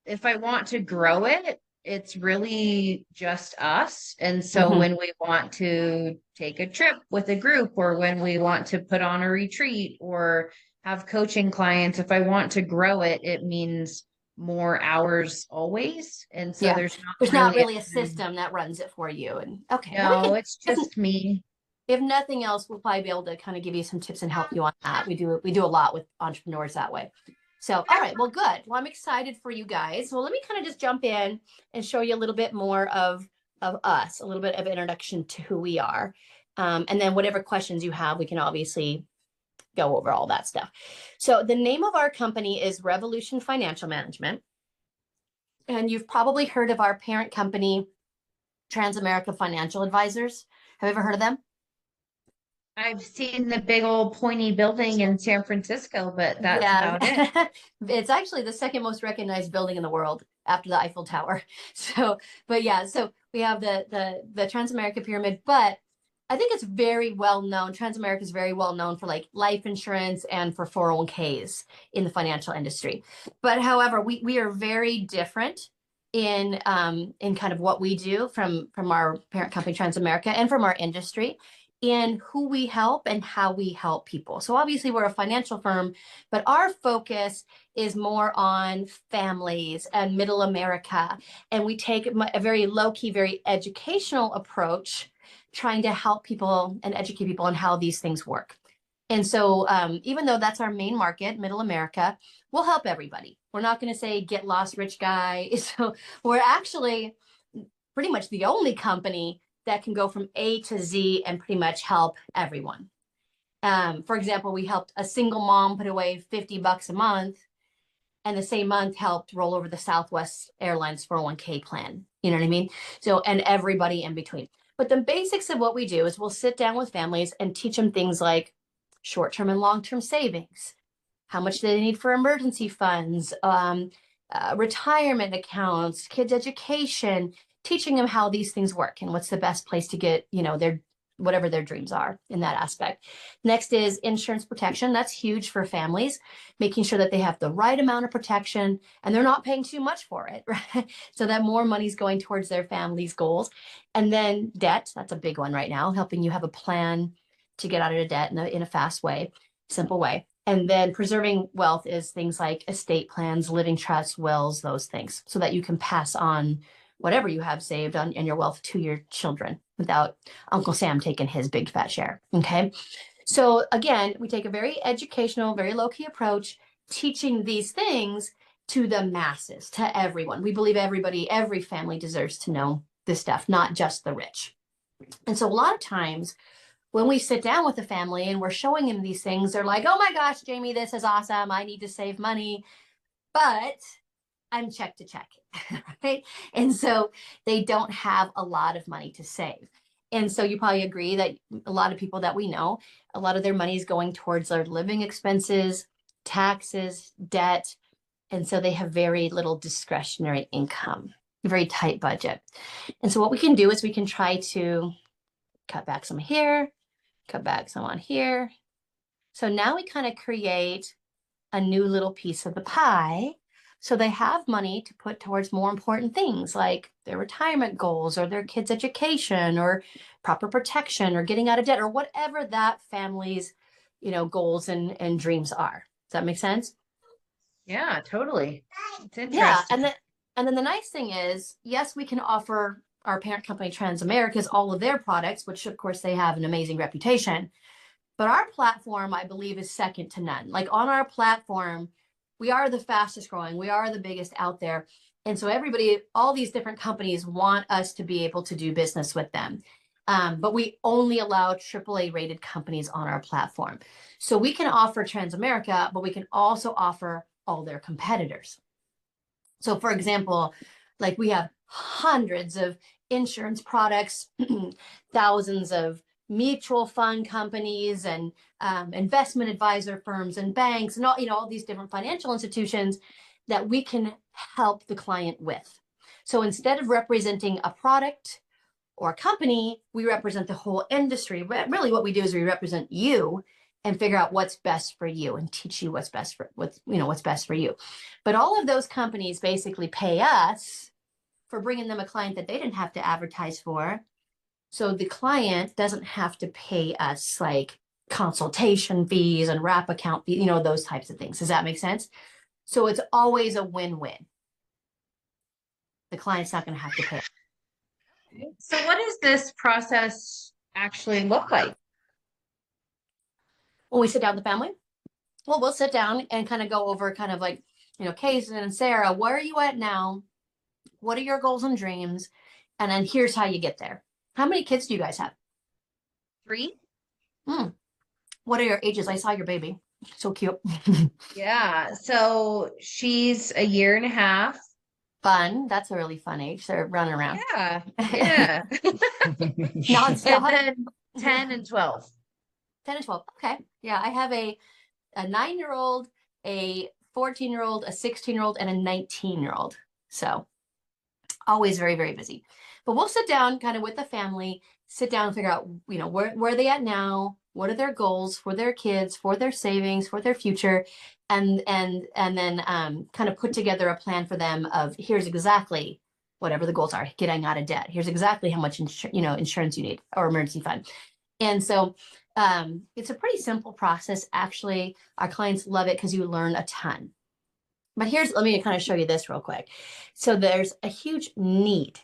if I want to grow it, it's really just us. And so Mhm. when we want to take a trip with a group or when we want to put on a retreat or have coaching clients, if I want to grow it, it means more hours always. And so Yeah. there's not There's not really a time. system that runs it for you. And okay. Well, No, it's doesn't just me. if nothing else, we'll probably be able to kind of give you some tips and help you on that. We do a lot with entrepreneurs that way. So, all right, well, good. Well, I'm excited for you guys. Well, let me kind of just jump in and show you a little bit more of us, a little bit of introduction to who we are. And then whatever questions you have, we can obviously go over all that stuff. So the name of our company is Revolution Financial Management. And you've probably heard of our parent company, Transamerica Financial Advisors. Have you ever heard of them? I've seen the big old pointy building in San Francisco, but that's about it. It's actually the second most recognized building in the world after the Eiffel Tower. So, but yeah, so we have the Transamerica Pyramid, but I think it's very well known. Transamerica is very well known for like life insurance and for 401ks in the financial industry. But however, we are very different in kind of what we do from our parent company Transamerica and from our industry, in who we help and how we help people. So obviously we're a financial firm, but our focus is more on families and middle America. And we take a very low-key, very educational approach, trying to help people and educate people on how these things work. And so even though that's our main market, middle America, we'll help everybody. We're not going to say get lost rich guy. So we're actually pretty much the only company that can go from A to Z and pretty much help everyone. For example, we helped a single mom put away $50 a month, and the same month helped roll over the Southwest Airlines 401k plan. You know what I mean? So, and everybody in between. But the basics of what we do is we'll sit down with families and teach them things like short-term and long-term savings, how much do they need for emergency funds, retirement accounts, kids' education, teaching them how these things work and what's the best place to get, their whatever their dreams are in that aspect. Next is insurance protection. That's huge for families, making sure that they have the right amount of protection and they're not paying too much for it, right? So that more money's going towards their family's goals. And then debt, that's a big one right now, helping you have a plan to get out of debt in a fast way, simple way. And then preserving wealth is things like estate plans, living trusts, wills, those things, so that you can pass on whatever you have saved on in your wealth to your children without Uncle Sam taking his big fat share. Okay. So again, we take a very educational, very low-key approach, teaching these things to the masses, to everyone. We believe every family deserves to know this stuff, not just the rich. And so a lot of times when we sit down with the family and we're showing them these things, they're like, oh my gosh, Jamie, this is awesome. I need to save money, but I'm check to check, right? And so they don't have a lot of money to save. And so you probably agree that a lot of people that we know, a lot of their money is going towards their living expenses, taxes, debt. And so they have very little discretionary income, a very tight budget. And so what we can do is we can try to cut back some here, cut back some on here. So now we kind of create a new little piece of the pie. So they have money to put towards more important things like their retirement goals or their kids' education or proper protection or getting out of debt or whatever that family's, goals and dreams are. Does that make sense? Yeah, totally. It's interesting. Yeah. And then the nice thing is, yes, we can offer our parent company Transamerica's all of their products, which of course they have an amazing reputation. But our platform, I believe, is second to none. Like on our platform, we are the fastest growing. We are the biggest out there. And so all these different companies want us to be able to do business with them. But we only allow AAA rated companies on our platform. So we can offer Transamerica, but we can also offer all their competitors. So for example, like we have hundreds of insurance products, thousands of mutual fund companies and investment advisor firms and banks and all these different financial institutions that we can help the client with. So instead of representing a product or a company, we represent the whole industry. But really what we do is we represent you and figure out what's best for you and teach you what's best for you. But all of those companies basically pay us for bringing them a client that they didn't have to advertise for. So the client doesn't have to pay us like consultation fees and wrap account fees, those types of things. Does that make sense? So it's always a win-win. The client's not going to have to pay. So what is this process actually look like? When we sit down with the family, well, we'll sit down and kind of go over kind of like, Kason and Sarah, where are you at now? What are your goals and dreams? And then here's how you get there. How many kids do you guys have? 3? What are your ages? I saw your baby. So cute. Yeah. So she's a year and a half. Fun. That's a really fun age. They're running around. Yeah. Yeah. Nonstop. And then 10 and 12. 10 and 12. Okay. Yeah. I have a 9-year-old, a 14-year-old, a 16-year-old, and a 19-year-old. So always very, very busy. But we'll sit down kind of with the family, sit down and figure out, where are they at now? What are their goals for their kids, for their savings, for their future? And then kind of put together a plan for them of here's exactly whatever the goals are, getting out of debt. Here's exactly how much insurance you need or emergency fund. And so it's a pretty simple process. Actually, our clients love it because you learn a ton. But let me kind of show you this real quick. So there's a huge need.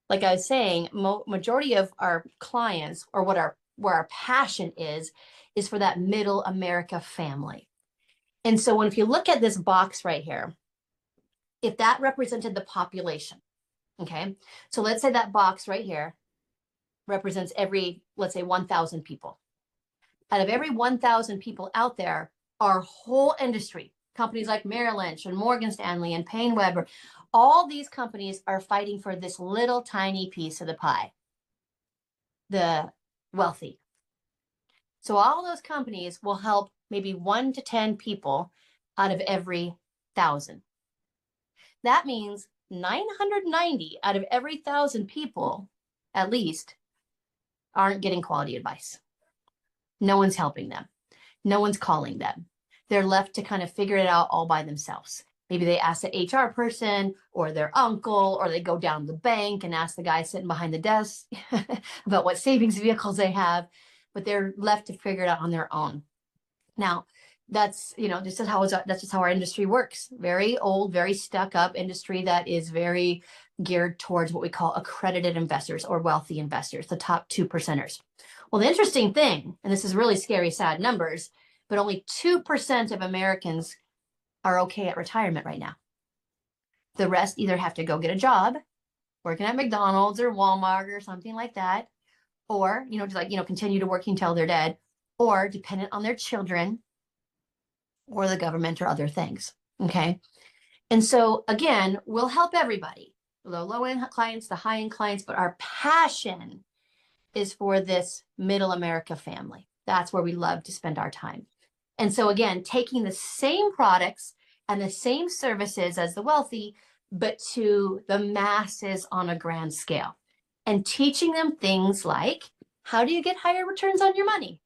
Like I was saying, majority of our clients, or where our passion is for that middle America family. And so if you look at this box right here, if that represented the population, okay? So let's say that box right here represents let's say 1,000 people. Out of every 1,000 people out there, our whole industry, companies like Merrill Lynch and Morgan Stanley and Payne Webber, all these companies are fighting for this little tiny piece of the pie, the wealthy. So all those companies will help maybe 1 to 10 people out of every 1,000. That means 990 out of every 1,000 people, at least, aren't getting quality advice. No one's helping them. No one's calling them. They're left to kind of figure it out all by themselves. Maybe they ask the HR person or their uncle, or they go down to the bank and ask the guy sitting behind the desk about what savings vehicles they have, but they're left to figure it out on their own. Now, that's just how our industry works. Very old, very stuck up industry that is very geared towards what we call accredited investors or wealthy investors, the top 2%ers. Well, the interesting thing, and this is really scary, sad numbers, but only 2% of Americans are okay at retirement right now. The rest either have to go get a job, working at McDonald's or Walmart or something like that, or, continue to work until they're dead, or dependent on their children or the government or other things. Okay. And so again, we'll help everybody, the low-end clients, the high-end clients, but our passion is for this middle America family. That's where we love to spend our time. And so again, taking the same products and the same services as the wealthy, but to the masses on a grand scale, and teaching them things like, how do you get higher returns on your money?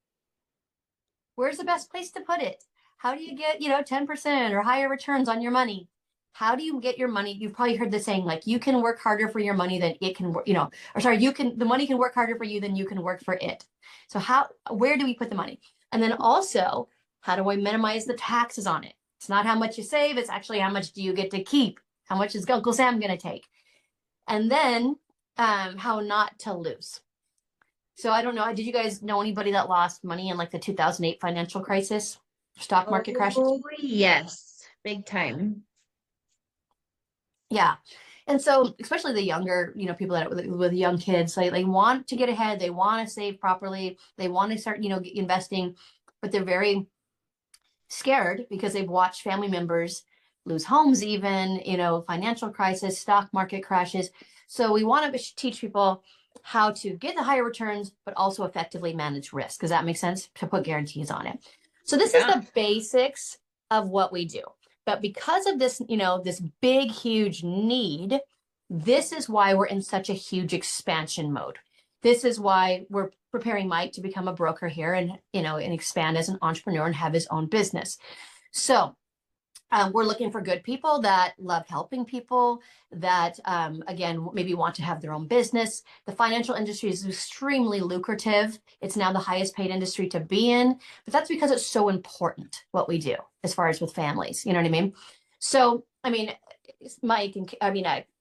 Where's the best place to put it? How do you get, 10% or higher returns on your money? How do you get your money? You've probably heard the saying, like, you can work harder for your money than it can work, the money can work harder for you than you can work for it. So where do we put the money? And then also, how do I minimize the taxes on it? It's not how much you save, it's actually how much do you get to keep? How much is Uncle Sam going to take? And then how not to lose. So I don't know, did you guys know anybody that lost money in like the 2008 financial crisis, stock market crash? Oh, yes. Big time. Yeah. And so especially the younger, people that with young kids, they want to get ahead. They want to save properly. They want to start, investing, but they're very scared because they've watched family members lose homes, even, financial crisis, stock market crashes. So we want to teach people how to get the higher returns, but also effectively manage risk. Does that make sense? To put guarantees on it. So this is the basics of what we do. But because of this, this big, huge need, this is why we're in such a huge expansion mode. This is why we're preparing Mike to become a broker here and, and expand as an entrepreneur and have his own business. So we're looking for good people that love helping people, that, again, maybe want to have their own business. The financial industry is extremely lucrative. It's now the highest paid industry to be in, but that's because it's so important what we do as far as with families. You know what I mean? So, Mike and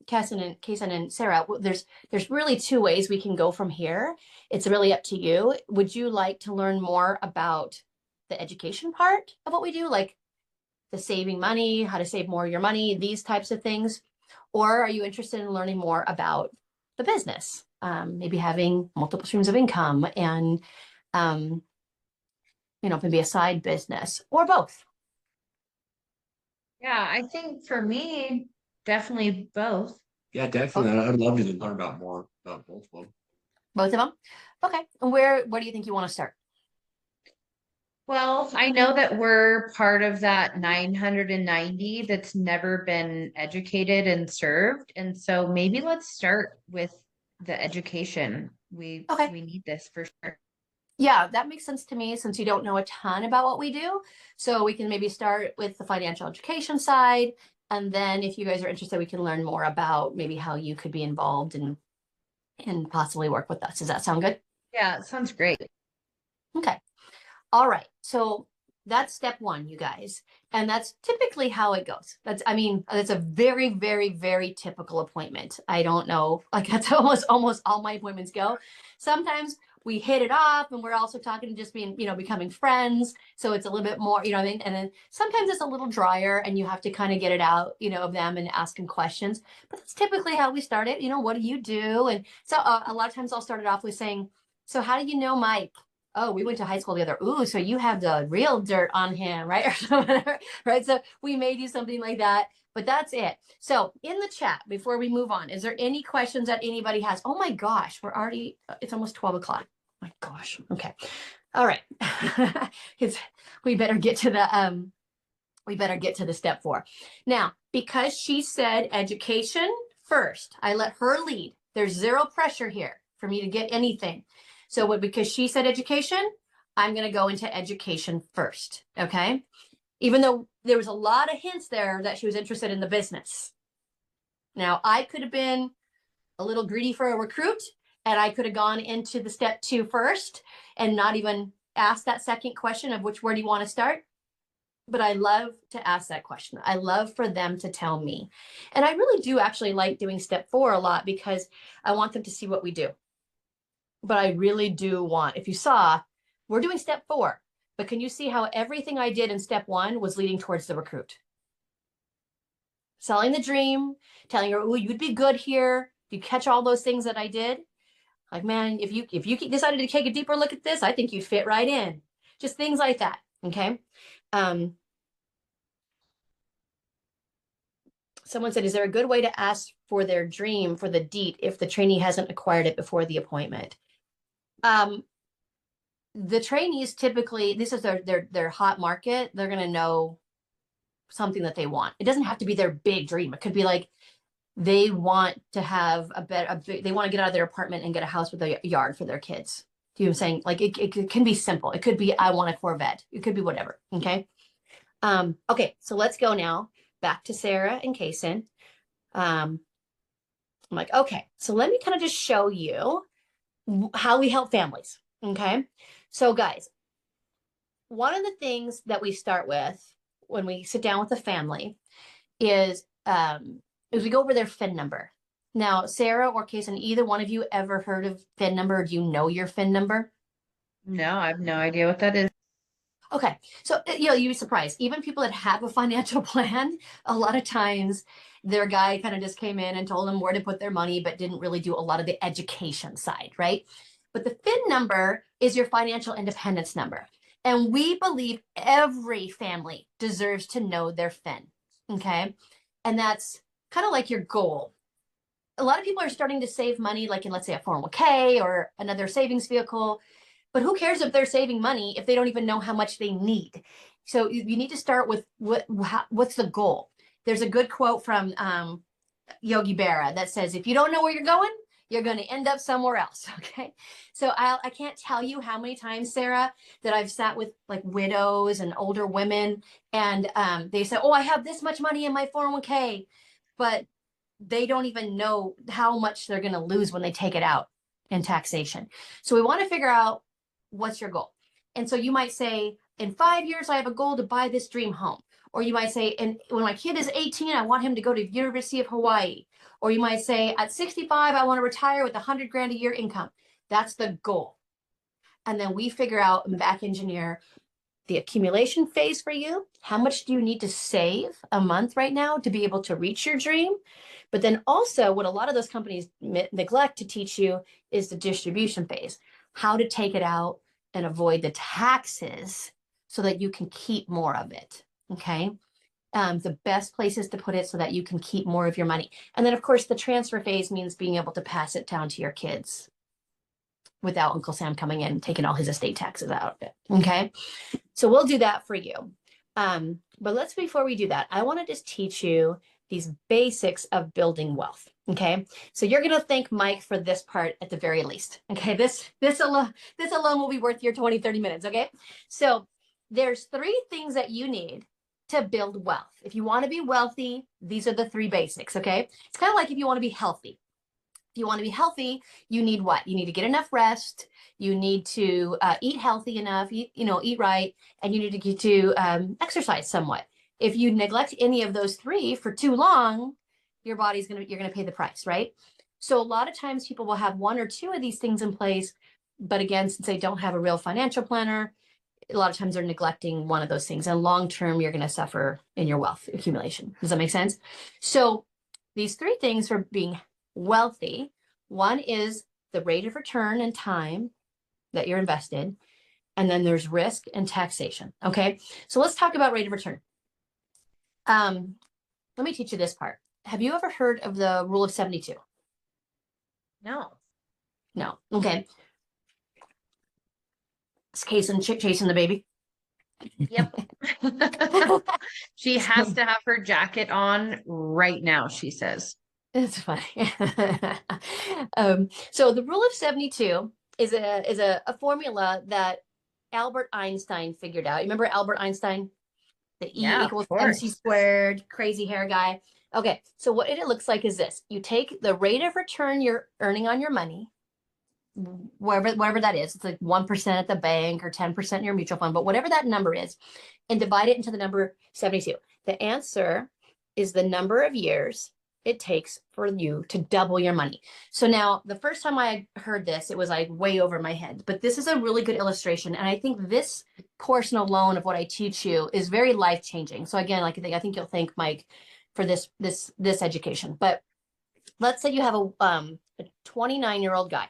Kason and Sarah, there's really two ways we can go from here. It's really up to you. Would you like to learn more about the education part of what we do, like the saving money, how to save more of your money, these types of things? Or are you interested in learning more about the business? Maybe having multiple streams of income and, maybe a side business or both. Yeah, I think for me, definitely both. Yeah, definitely. I'd love to learn about more about both of them. Both of them? Okay. And where do you think you want to start? Well, I know that we're part of that 990 that's never been educated and served. And so maybe let's start with the education. Okay. We need this for sure. Yeah, that makes sense to me since you don't know a ton about what we do. So we can maybe start with the financial education side. And then if you guys are interested, we can learn more about maybe how you could be involved and possibly work with us. Does that sound good? Yeah, it sounds great. Okay. All right. So that's step one, you guys. And that's typically how it goes. That's a very, very, very typical appointment. I don't know, like that's almost all my appointments go. Sometimes we hit it off and we're also talking just being, becoming friends. So it's a little bit more, what I mean? And then sometimes it's a little drier and you have to kind of get it out, of them and ask them questions. But that's typically how we start it. What do you do? And so a lot of times I'll start it off with saying, so how do you know Mike? Oh, we went to high school together. Ooh, so you have the real dirt on him, right? Or whatever, right? So we may do something like that, but that's it. So in the chat, before we move on, is there any questions that anybody has? Oh my gosh, it's almost 12 o'clock. My gosh. Okay. All right. We better get to the step 4. Now, because she said education first, I let her lead. There's zero pressure here for me to get anything. So because she said education, I'm going to go into education first. Okay. Even though there was a lot of hints there that she was interested in the business. Now I could have been a little greedy for a recruit and I could have gone into the step 2 first and not even asked that second question of where do you want to start? But I love to ask that question. I love for them to tell me. And I really do actually like doing step 4 a lot because I want them to see what we do. But I really do want, if you saw, we're doing step 4, but can you see how everything I did in step 1 was leading towards the recruit? Selling the dream, telling her, oh, you'd be good here. You catch all those things that I did. Like, man, if you decided to take a deeper look at this, I think you'd fit right in. Just things like that. Okay. Someone said, is there a good way to ask for their dream for the DEET if the trainee hasn't acquired it before the appointment? The trainees typically, this is their hot market. They're going to know something that they want. It doesn't have to be their big dream. It could be like they want to have they want to get out of their apartment and get a house with a yard for their kids. Do you know what I'm saying? Like it can be simple. It could be, I want a Corvette. It could be whatever. Okay. Okay. So let's go now back to Sarah and Kason. I'm like, okay, so let me kind of just show you how we help families. Okay. So guys, one of the things that we start with when we sit down with a family is we go over their FIN number. Now, Sarah or Kason, either one of you ever heard of FIN number? Or do you know your FIN number? No, I have no idea what that is. Okay. So, you'd be surprised. Even people that have a financial plan, a lot of times their guy kind of just came in and told them where to put their money, but didn't really do a lot of the education side, right? But the FIN number is your financial independence number. And we believe every family deserves to know their FIN. Okay. And that's kind of like your goal. A lot of people are starting to save money, like in, let's say, a 401k or another savings vehicle. But who cares if they're saving money if they don't even know how much they need? So you need to start with what's the goal? There's a good quote from Yogi Berra that says, if you don't know where you're going to end up somewhere else. Okay. So I can't tell you how many times, Sarah, that I've sat with like widows and older women and they say, oh, I have this much money in my 401k, but they don't even know how much they're going to lose when they take it out in taxation. So we want to figure out what's your goal. And so you might say, in 5 years, I have a goal to buy this dream home. Or you might say, and when my kid is 18, I want him to go to the University of Hawaii. Or you might say at 65, I want to retire with 100 grand a year income. That's the goal. And then we figure out and back engineer the accumulation phase for you. How much do you need to save a month right now to be able to reach your dream? But then also what a lot of those companies neglect to teach you is the distribution phase, how to take it out and avoid the taxes so that you can keep more of it. Okay. The best places to put it so that you can keep more of your money. And then of course the transfer phase means being able to pass it down to your kids without Uncle Sam coming in and taking all his estate taxes out of it. Okay. So we'll do that for you. But before we do that, I want to just teach you these basics of building wealth. Okay. So you're going to thank Mike for this part at the very least. Okay. This alone will be worth your 20, 30 minutes. Okay. So there's 3 things that you need to build wealth. If you want to be wealthy, these are the 3 basics. Okay. It's kind of like if you want to be healthy. If you want to be healthy, you need what? You need to get enough rest. You need to eat healthy enough, eat right, and you need to get to exercise somewhat. If you neglect any of those 3 for too long, your body's you're gonna pay the price, right? So a lot of times people will have 1 or 2 of these things in place, but again, since they don't have a real financial planner, a lot of times they're neglecting one of those things, and long term, you're gonna suffer in your wealth accumulation. Does that make sense? So these 3 things for being wealthy, one is the rate of return and time that you're invested. And then there's risk and taxation. Okay. So let's talk about rate of return. Let me teach you this part. Have you ever heard of the rule of 72? No. No. Okay. It's chasing the baby. Yep. She has to have her jacket on right now, she says. It's funny. So the rule of 72 is a formula that Albert Einstein figured out. You remember Albert Einstein? The E equals MC squared, crazy hair guy. Okay, so what it looks like is this. You take the rate of return you're earning on your money, whatever that is. It's like 1% at the bank or 10% in your mutual fund, but whatever that number is, and divide it into the number 72. The answer is the number of years it takes for you to double your money. So now the first time I heard this, it was like way over my head, but this is a really good illustration. And I think this portion alone of what I teach you is very life-changing. So again, like I think you'll thank Mike for this education. But let's say you have a 29-year-old guy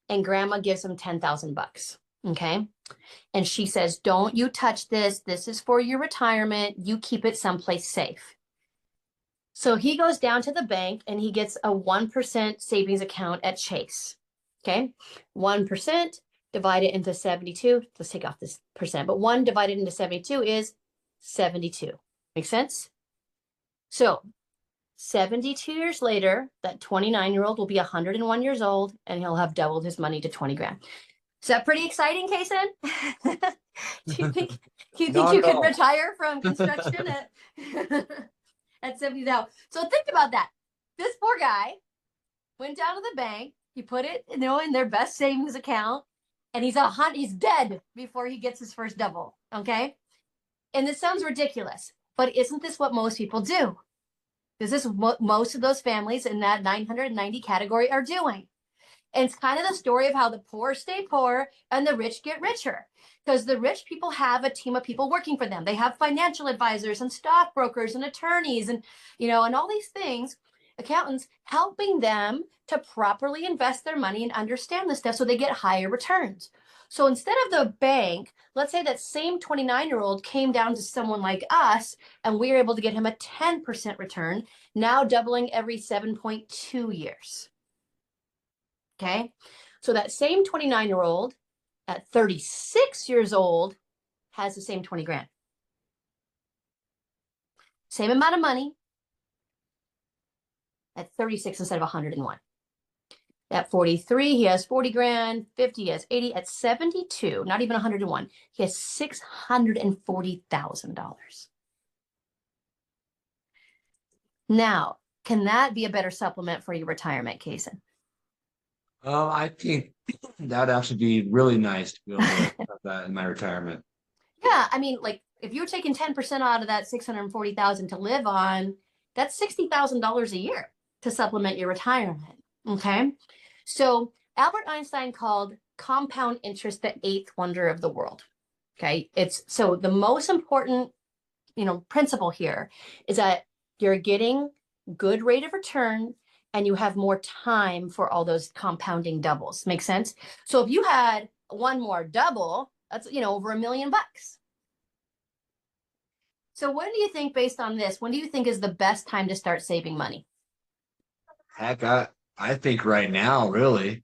and grandma gives him $10,000. Okay. And she says, don't you touch this. This is for your retirement. You keep it someplace safe. So he goes down to the bank and he gets a 1% savings account at Chase. Okay. 1% divided into 72. Let's take off this percent, but 1 divided into 72 is 72. Make sense? So 72 years later, that 29-year-old will be 101 years old and he'll have doubled his money to 20 grand. Is that pretty exciting, Kason? Do you think you could retire from construction at 70 now? So think about that. This poor guy went down to the bank. He put it, in their best savings account, and he's dead before he gets his first double. Okay, and this sounds ridiculous, but isn't this what most people do? This is what most of those families in that 990 category are doing. And it's kind of the story of how the poor stay poor and the rich get richer, because the rich people have a team of people working for them. They have financial advisors and stockbrokers and attorneys and all these things, accountants, helping them to properly invest their money and understand this stuff so they get higher returns. So instead of the bank, let's say that same 29-year-old came down to someone like us and we were able to get him a 10% return, now doubling every 7.2 years. Okay, so that same 29-year-old at 36 years old has the same 20 grand. Same amount of money at 36 instead of 101. At 43, he has 40 grand, 50, he has 80. At 72, not even 101, he has $640,000. Now, can that be a better supplement for your retirement, Kason? I think that'd actually be really nice to be able to have that in my retirement. Yeah, I mean, like if you were taking 10% out of that 640,000 to live on, That's $60,000 a year to supplement your retirement. Okay. So Albert Einstein called compound interest the eighth wonder of the world. Okay. It's so the most important, principle here is that you're getting good rate of return and you have more time for all those compounding doubles. Make sense? So if you had one more double, that's, over $1 million. So when do you think, based on this, when do you think is the best time to start saving money? Heck, I think right now, really.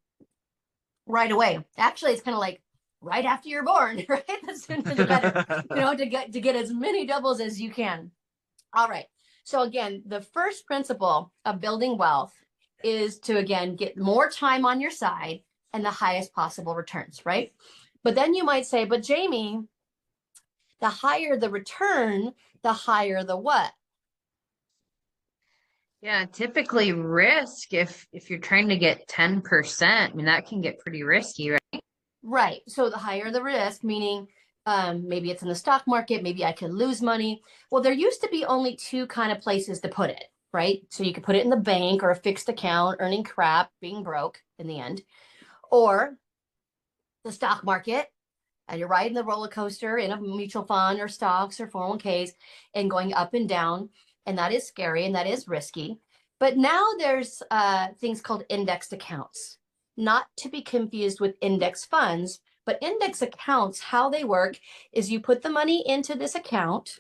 Right away. Actually, it's kind of like right after you're born, right? The sooner the better, to get as many doubles as you can. All right. So again, the first principle of building wealth is to, again, get more time on your side and the highest possible returns, right? But then you might say, but Jamie, the higher the return, the higher the what? Yeah, typically risk if you're trying to get 10%, I mean that can get pretty risky, right? Right. So the higher the risk, meaning maybe it's in the stock market, maybe I could lose money. Well, there used to be only two kind of places to put it, right? So you could put it in the bank or a fixed account, earning crap, being broke in the end, or the stock market, and you're riding the roller coaster in a mutual fund or stocks or 401ks and going up and down. And that is scary and that is risky. But now there's things called indexed accounts, not to be confused with index funds, but index accounts, how they work is you put the money into this account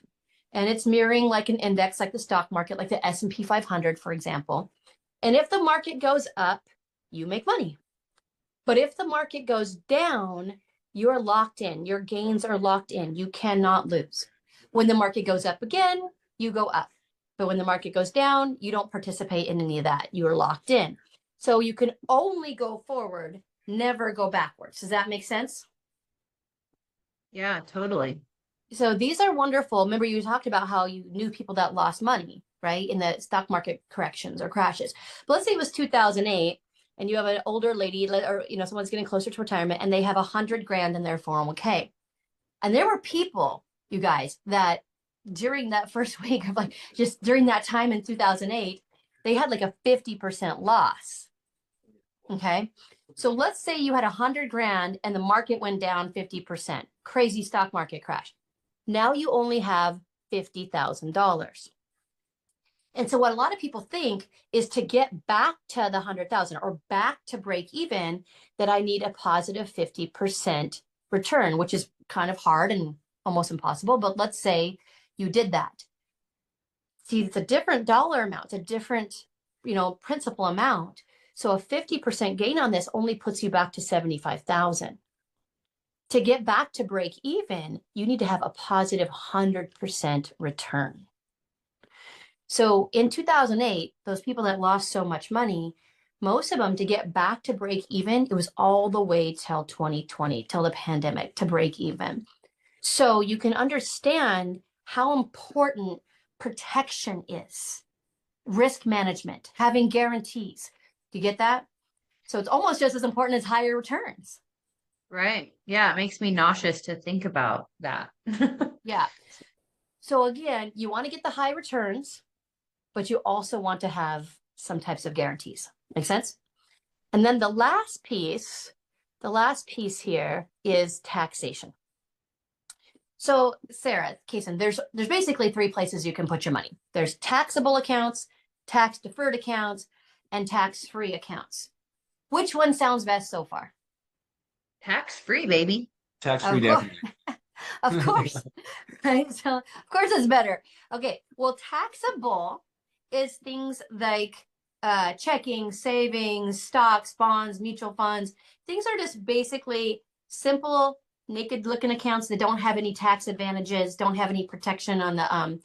and it's mirroring like an index, like the stock market, like the S&P 500, for example. And if the market goes up, you make money. But if the market goes down, you're locked in. Your gains are locked in. You cannot lose. When the market goes up again, you go up. But when the market goes down, you don't participate in any of that. You are locked in. So you can only go forward, never go backwards. Does that make sense? Yeah, totally. So these are wonderful. Remember, you talked about how you knew people that lost money, right? In the stock market corrections or crashes. But let's say it was 2008 and you have an older lady or, someone's getting closer to retirement and they have $100,000 in their 401k. And there were people, you guys, that during that first week of just during that time in 2008, they had like a 50% loss. Okay. So let's say you had $100,000 and the market went down 50%, crazy stock market crash. Now you only have $50,000. And so what a lot of people think is to get back to the 100,000 or back to break even, that I need a positive 50% return, which is kind of hard and almost impossible. But let's say you did that. See, it's a different dollar amount, it's a different, principal amount. So a 50% gain on this only puts you back to 75,000. To get back to break even, you need to have a positive 100% return. So in 2008, those people that lost so much money, most of them, to get back to break even, it was all the way till 2020, till the pandemic, to break even. So you can understand how important protection is, risk management, having guarantees. Do you get that? So it's almost just as important as higher returns. Right. Yeah, it makes me nauseous to think about that. Yeah. So again, you want to get the high returns, but you also want to have some types of guarantees. Make sense? And then the last piece here is taxation. So Sarah, Kaysen, there's basically three places you can put your money. There's taxable accounts, tax deferred accounts, and tax-free accounts. Which one sounds best so far? Tax-free, baby. Tax-free, Of course. definitely. Of course, right? So of course it's better. Okay, well, taxable is things like checking, savings, stocks, bonds, mutual funds. Things are just basically simple, naked looking accounts that don't have any tax advantages, don't have any protection on the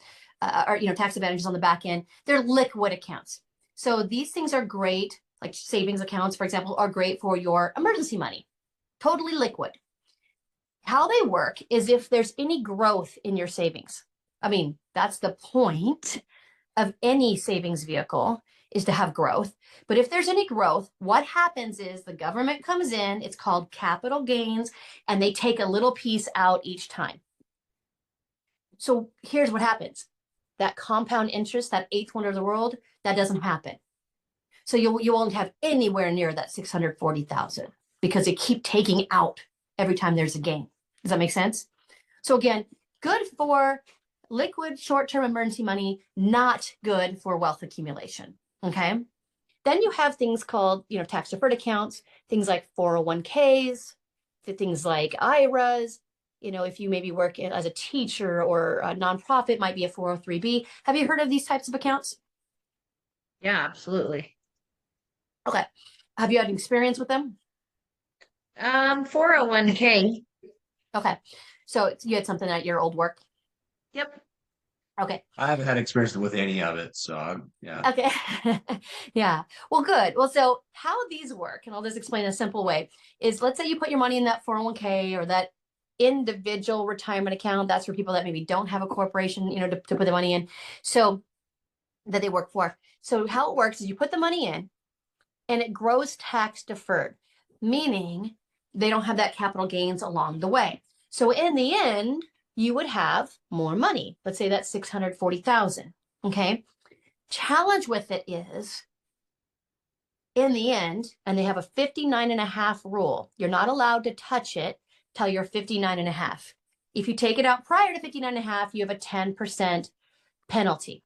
or tax advantages on the back end. They're liquid accounts. So these things are great, like savings accounts, for example, are great for your emergency money. Totally liquid. How they work is if there's any growth in your savings. I mean, that's the point of any savings vehicle, is to have growth. But if there's any growth, what happens is the government comes in, it's called capital gains, and they take a little piece out each time. So here's what happens. that compound interest, that eighth wonder of the world, that doesn't happen. So you won't have anywhere near that 640,000 because they keep taking out every time there's a gain. Does that make sense? So again, good for liquid short-term emergency money, not good for wealth accumulation. Okay. Then you have things called, tax deferred accounts, things like 401ks, things like IRAs. If you maybe work as a teacher or a nonprofit, might be a 403b. Have you heard of these types of accounts? Yeah, absolutely. Okay. Have you had experience with them? 401k. Okay. So you had something at your old work? Yep. Okay. I haven't had experience with any of it, so yeah. Okay. Yeah. Well, good. Well, so how these work, and I'll just explain in a simple way, is let's say you put your money in that 401k or that individual retirement account. That's for people that maybe don't have a corporation, to put the money in. So that they work for. So how it works is you put the money in and it grows tax deferred, meaning they don't have that capital gains along the way. So in the end, you would have more money. Let's say that's 640,000. Okay. Challenge with it is in the end, and they have a 59.5 rule. You're not allowed to touch it till you're 59.5. If you take it out prior to 59.5, you have a 10% penalty.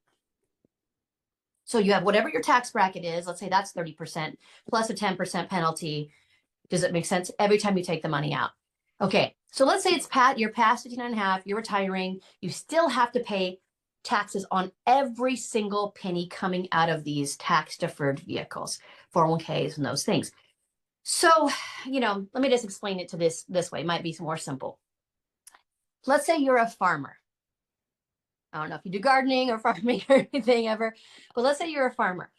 So you have whatever your tax bracket is, let's say that's 30% plus a 10% penalty. Does it make sense? Every time you take the money out. Okay. So let's say you're past 59.5, you're retiring, you still have to pay taxes on every single penny coming out of these tax deferred vehicles, 401ks and those things. So, let me just explain it to this way. It might be more simple. Let's say you're a farmer. I don't know if you do gardening or farming or anything ever, but let's say you're a farmer.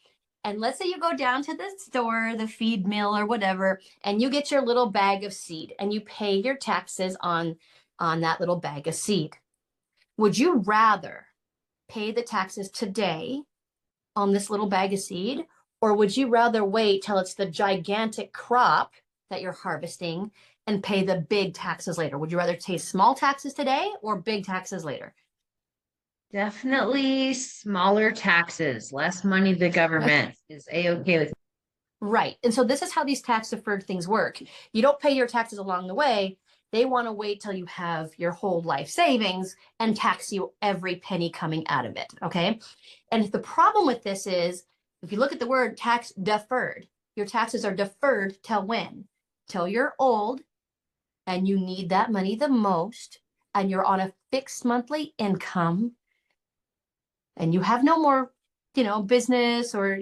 And let's say you go down to the store, the feed mill or whatever, and you get your little bag of seed and you pay your taxes on that little bag of seed. Would you rather pay the taxes today on this little bag of seed, or would you rather wait till it's the gigantic crop that you're harvesting and pay the big taxes later? Would you rather pay small taxes today or big taxes later? Definitely smaller taxes, less money to the government is a-okay with me. Right. And so this is how these tax deferred things work. You don't pay your taxes along the way. They want to wait till you have your whole life savings and tax you every penny coming out of it. Okay. And the problem with this is, if you look at the word tax deferred, your taxes are deferred till when? Till you're old and you need that money the most, and you're on a fixed monthly income, and you have no more, business or,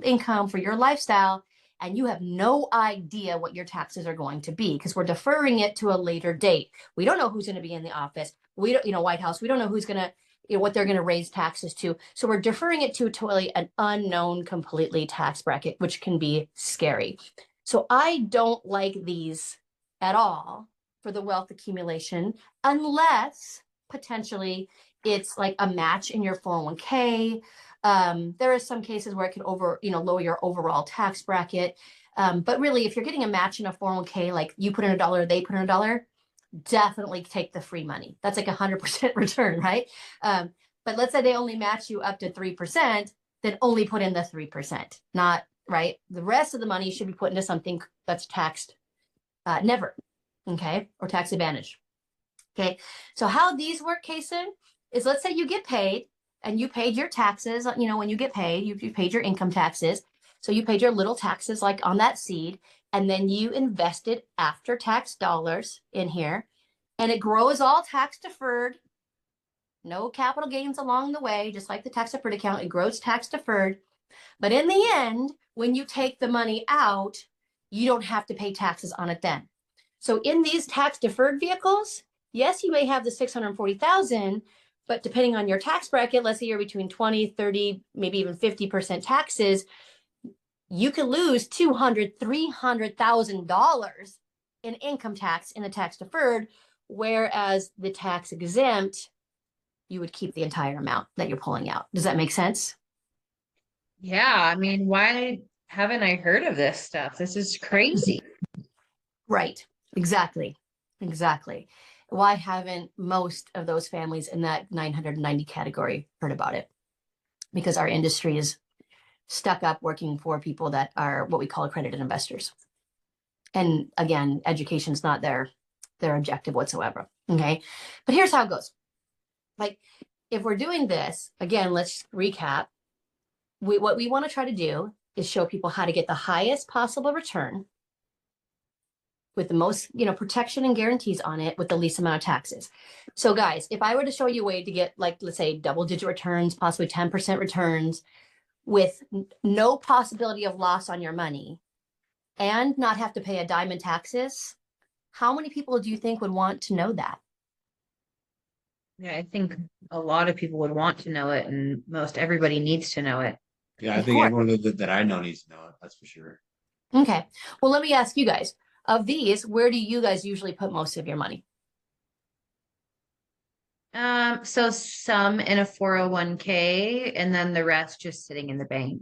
income for your lifestyle, and you have no idea what your taxes are going to be because we're deferring it to a later date. We don't know who's going to be in the office. We don't, White House, we don't know who's going to, what they're going to raise taxes to. So we're deferring it to totally an unknown completely tax bracket, which can be scary. So I don't like these at all for the wealth accumulation, unless potentially it's like a match in your 401k. There are some cases where it can lower your overall tax bracket. But really, if you're getting a match in a 401k, like you put in $1, they put in $1, definitely take the free money. That's like 100% return, right? But let's say they only match you up to 3%, then only put in the 3%, not right. The rest of the money should be put into something that's taxed never, okay, or tax advantage. Okay, so how these work, Kason, is let's say you get paid and you paid your taxes, when you get paid, you paid your income taxes. So you paid your little taxes like on that seed, and then you invested after tax dollars in here, and it grows all tax deferred, no capital gains along the way, just like the tax deferred account, it grows tax deferred. But in the end, when you take the money out, you don't have to pay taxes on it then. So in these tax deferred vehicles, yes, you may have the 640,000, but depending on your tax bracket, let's say you're between 20, 30, maybe even 50% taxes, you could lose $200,000, $300,000 in income tax in the tax deferred, whereas the tax exempt, you would keep the entire amount that you're pulling out. Does that make sense? Yeah, I mean, why haven't I heard of this stuff? This is crazy. Right. Exactly. why haven't most of those families in that 990 category heard about it? Because our industry is stuck up working for people that are what we call accredited investors. And again, education's not their objective whatsoever. Okay. But here's how it goes. Like, if we're doing this, again, let's recap. What we want to try to do is show people how to get the highest possible return with the most, protection and guarantees on it with the least amount of taxes. So guys, if I were to show you a way to get, like, let's say double-digit returns, possibly 10% returns with no possibility of loss on your money and not have to pay a dime in taxes, how many people do you think would want to know that? Yeah, I think a lot of people would want to know it, and most everybody needs to know it. Yeah, I Of think course. everyone that I know needs to know it. That's for sure. Okay. Well, let me ask you guys, of these, where do you guys usually put most of your money? So some in a 401k, and then the rest just sitting in the bank.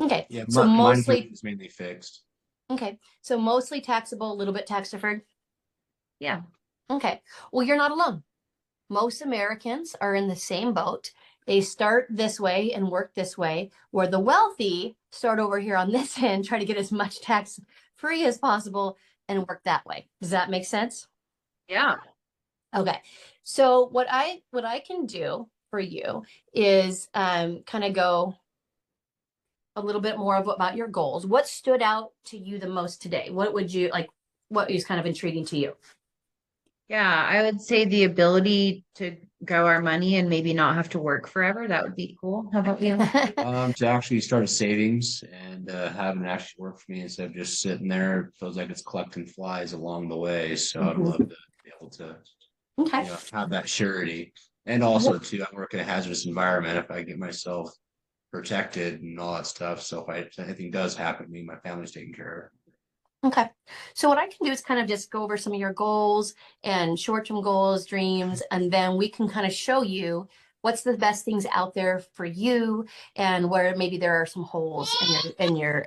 Okay. Yeah, So mine mostly, is mainly fixed. okay. So mostly taxable, a little bit tax deferred. Yeah. Okay. Well, you're not alone. Most Americans are in the same boat. They start this way and work this way, where the wealthy start over here on this end, try to get as much tax free as possible and work that way. Does that make sense? Yeah. Okay. So what I can do for you is kind of go a little bit more about your goals. What stood out to you the most today? What would you like? What is kind of intriguing to you? Yeah, I would say the ability to grow our money and maybe not have to work forever. That would be cool. How about you? To actually start a savings and having it actually work for me instead of just sitting there. It feels like it's collecting flies along the way. So I'd love to be able to, Okay. have that surety. And also too, I work in a hazardous environment. If I get myself protected and all that stuff. So if anything does happen to me, my family's taken care of. Okay. So what I can do is kind of just go over some of your goals and short-term goals, dreams, and then we can kind of show you what's the best things out there for you and where maybe there are some holes in your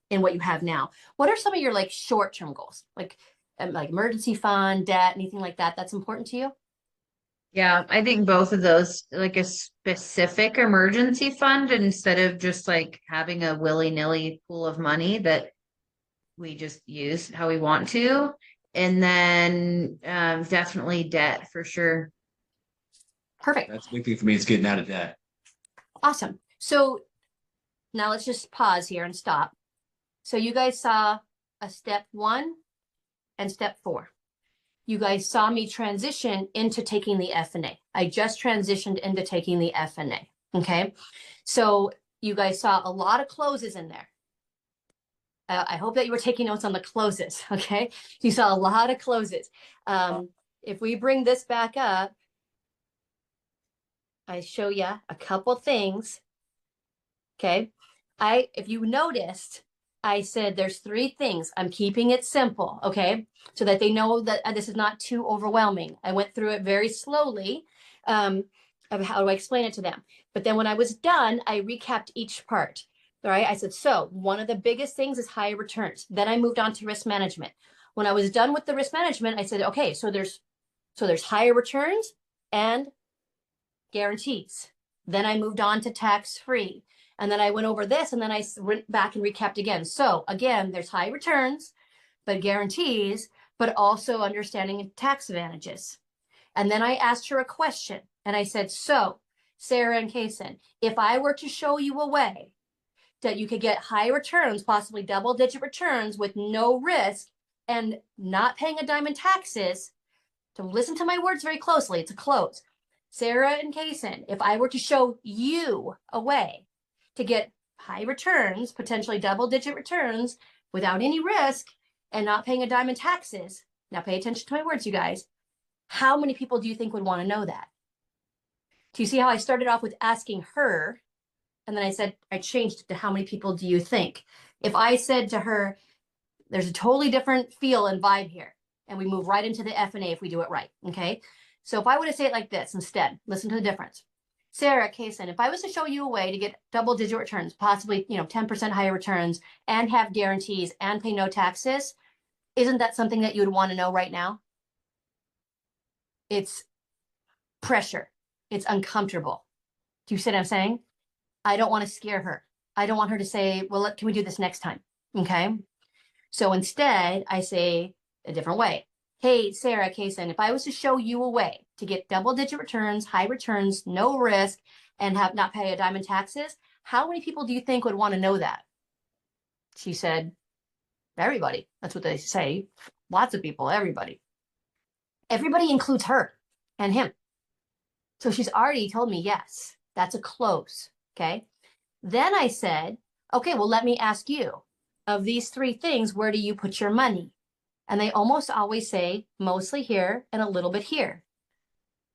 in what you have now. What are some of your like short-term goals? Like emergency fund, debt, anything like that that's important to you? Yeah, I think both of those, like a specific emergency fund instead of just like having a willy-nilly pool of money that we just use how we want to. And then definitely debt for sure. Perfect. That's a big thing for me. It's getting out of debt. Awesome. So now let's just pause here and stop. So you guys saw a step 1 and step 4. You guys saw me transition into taking the FNA. I just transitioned into taking the FNA. Okay. So you guys saw a lot of closes in there. I hope that you were taking notes on the closes. Okay. You saw a lot of closes. If we bring this back up, I show you a couple things. Okay. If you noticed, I said there's 3 things. I'm keeping it simple. Okay. So that they know that this is not too overwhelming. I went through it very slowly. Of how do I explain it to them? But then when I was done, I recapped each part. All right. I said, so one of the biggest things is high returns. Then I moved on to risk management. When I was done with the risk management, I said, okay, so there's higher returns and guarantees. Then I moved on to tax free. And then I went over this and then I went back and recapped again. So again, there's high returns, but guarantees, but also understanding tax advantages. And then I asked her a question and I said, so Sarah and Kaysen, if I were to show you a way that you could get high returns, possibly double-digit returns with no risk and not paying a dime in taxes, to listen to my words very closely, it's a close. Sarah and Kaysen, if I were to show you a way to get high returns, potentially double-digit returns without any risk and not paying a dime in taxes, now pay attention to my words, you guys, how many people do you think would want to know that? Do you see how I started off with asking her? And then I said, I changed it to how many people do you think? If I said to her, there's a totally different feel and vibe here, and we move right into the FNA if we do it right, okay? So if I were to say it like this instead, listen to the difference. Sarah, Kaysen, if I was to show you a way to get double-digit returns, possibly 10% higher returns, and have guarantees and pay no taxes, isn't that something that you would want to know right now? it's pressure. It's uncomfortable. Do you see what I'm saying? I don't want to scare her. I don't want her to say, well, can we do this next time? Okay. So instead, I say a different way. Hey, Sarah Kaysen, if I was to show you a way to get double-digit returns, high returns, no risk, and have not pay a dime in taxes, how many people do you think would want to know that? She said, everybody. That's what they say. Lots of people, everybody. Everybody includes her and him. So she's already told me, yes, that's a close. Okay. Then I said, okay, well, let me ask you, of these three things, where do you put your money? And they almost always say mostly here and a little bit here.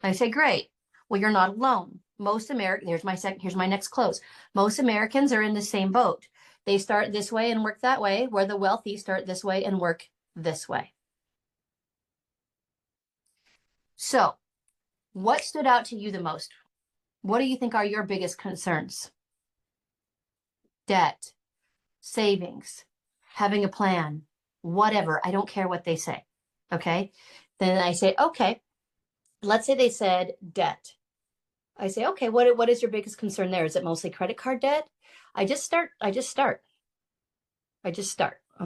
I say, great. Well, you're not alone. Most Americans, here's my next close. Most Americans are in the same boat. They start this way and work that way, where the wealthy start this way and work this way. So what stood out to you the most? What do you think are your biggest concerns? Debt, savings, having a plan, whatever. I don't care what they say. Okay. Then I say, okay, let's say they said debt. I say, okay, what is your biggest concern there? Is it mostly credit card debt? I just start on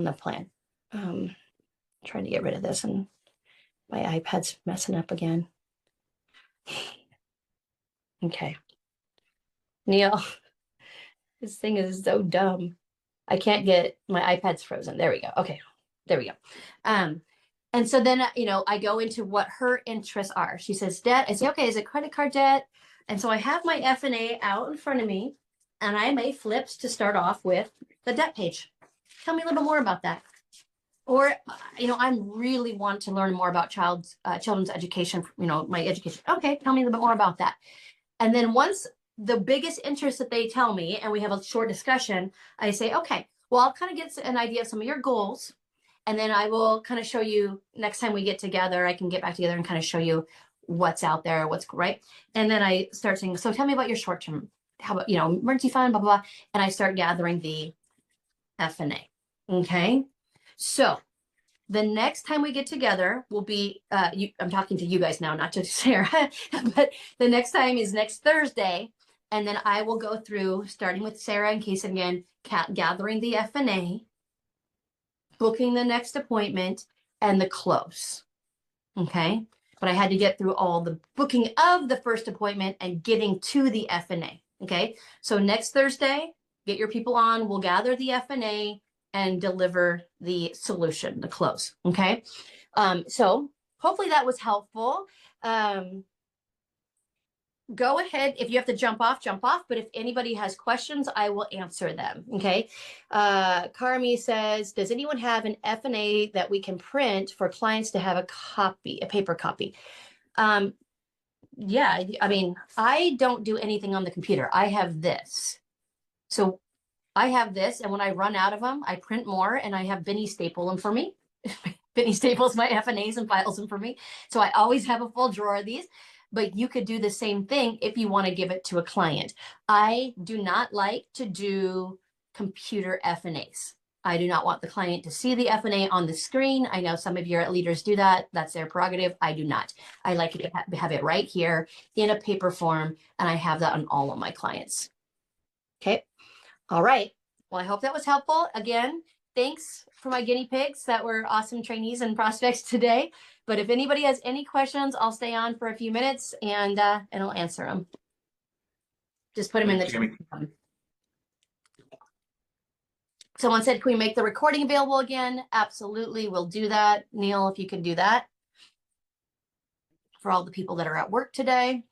the plan. Trying to get rid of this, and my iPad's messing up again. Okay. Neil, this thing is so dumb. I can't get, my iPad's frozen. There we go. Okay. There we go. And so then, I go into what her interests are. She says debt. I say, okay, is it credit card debt? And so I have my F&A out in front of me, and I made flips to start off with the debt page. Tell me a little more about that. Or, I really want to learn more about children's education, my education. Okay, tell me a little bit more about that. And then once the biggest interest that they tell me, and we have a short discussion, I say, okay, well, I'll kind of get an idea of some of your goals. And then I will kind of show you next time we get together, I can get back together and kind of show you what's out there, what's right. And then I start saying, so tell me about your short term, how about, emergency fund, blah, blah, blah. And I start gathering the F&A. Okay. So the next time we get together will be, I'm talking to you guys now, not to Sarah, but the next time is next Thursday. And then I will go through, starting with Sarah and Kaysen again, gathering the F&A, booking the next appointment, and the close. Okay. But I had to get through all the booking of the first appointment and getting to the F&A. Okay. So next Thursday, get your people on, we'll gather the F&A and deliver the solution, the close. Okay. So hopefully that was helpful. Go ahead. If you have to jump off. But if anybody has questions, I will answer them. Okay. Carmi says, does anyone have an F&A that we can print for clients to have a paper copy? Yeah. I mean, I don't do anything on the computer. I have this. So I have this, and when I run out of them, I print more, and I have Benny staple them for me. Benny staples my F&As and files them for me. So I always have a full drawer of these, but you could do the same thing if you want to give it to a client. I do not like to do computer F&As. I do not want the client to see the F&A on the screen. I know some of your leaders do that. That's their prerogative. I do not. I like to have it right here in a paper form, and I have that on all of my clients. Okay. All right. Well, I hope that was helpful. Again, thanks for my guinea pigs that were awesome trainees and prospects today. But if anybody has any questions, I'll stay on for a few minutes and I'll answer them. Just put them in the chat. Someone said, can we make the recording available again? Absolutely. We'll do that. Neil, if you can do that for all the people that are at work today.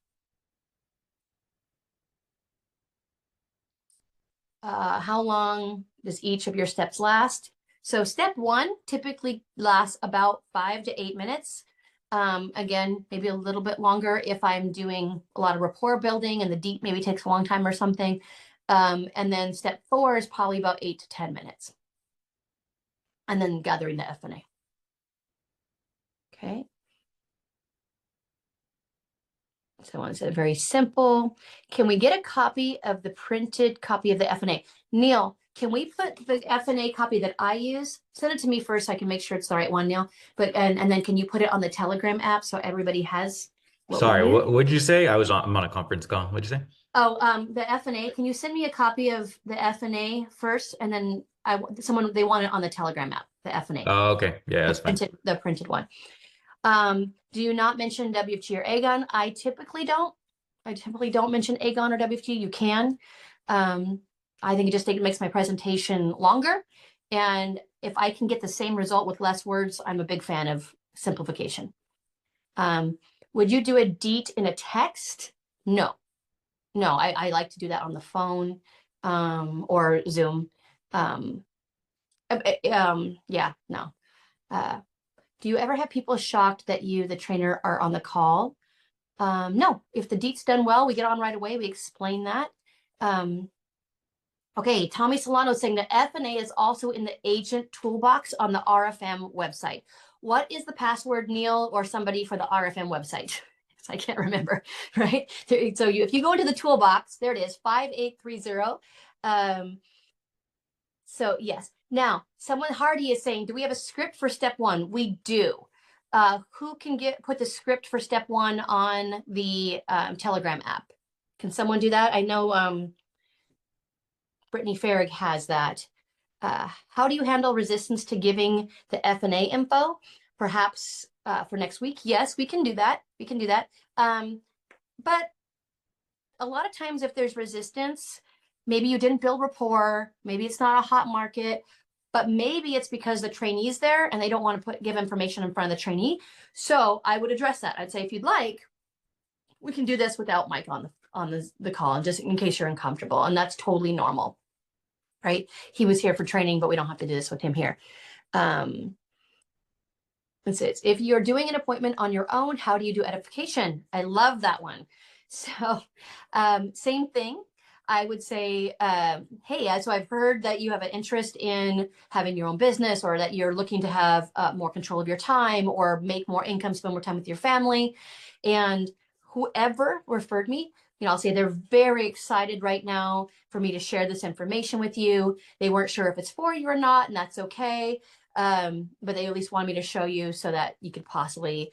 How long does each of your steps last? So step one typically lasts about 5 to 8 minutes. Again, maybe a little bit longer if I'm doing a lot of rapport building and the deep maybe takes a long time or something. And then step 4 is probably about 8 to 10 minutes. And then gathering the F&A. Okay. Someone said very simple. Can we get a copy of the printed copy of the F&A? Neil, can we put the FNA copy that I use? Send it to me first so I can make sure it's the right one, Neil. But and then can you put it on the Telegram app so everybody has what Sorry, we use? what'd you say? I'm on a conference call. What'd you say? Oh, the FNA. Can you send me a copy of the FNA first, and then they want it on the Telegram app, the FNA, Oh, okay. Yeah, that's fine. the printed one. Do you not mention WFG or Aegon? I typically don't. I typically don't mention Aegon or WFG. You can. I think it makes my presentation longer. And if I can get the same result with less words, I'm a big fan of simplification. Would you do a DEET in a text? No. No, I like to do that on the phone or Zoom. Yeah, no. Do you ever have people shocked that you, the trainer, are on the call? No, if the DEET's done well, we get on right away. We explain that. Okay, Tommy Solano saying that FNA is also in the agent toolbox on the RFM website. What is the password, Neil, or somebody for the RFM website? I can't remember, right? So if you go into the toolbox, there it is, 5830. So yes. Now, someone Hardy is saying, do we have a script for step one? We do. Who can put the script for step one on the Telegram app? Can someone do that? I know Brittany Farrig has that. How do you handle resistance to giving the FNA info? Perhaps for next week? Yes, we can do that. We can do that. But a lot of times if there's resistance, maybe you didn't build rapport, maybe it's not a hot market, but maybe it's because the trainee's there and they don't want to give information in front of the trainee. So I would address that. I'd say, if you'd like, we can do this without Mike on the call, just in case you're uncomfortable. And that's totally normal, right? He was here for training, but we don't have to do this with him here. If you're doing an appointment on your own, how do you do edification? I love that one. So same thing. I would say, hey, so I've heard that you have an interest in having your own business, or that you're looking to have more control of your time, or make more income, spend more time with your family. And whoever referred me, I'll say they're very excited right now for me to share this information with you. They weren't sure if it's for you or not, and that's okay. But they at least want me to show you so that you could possibly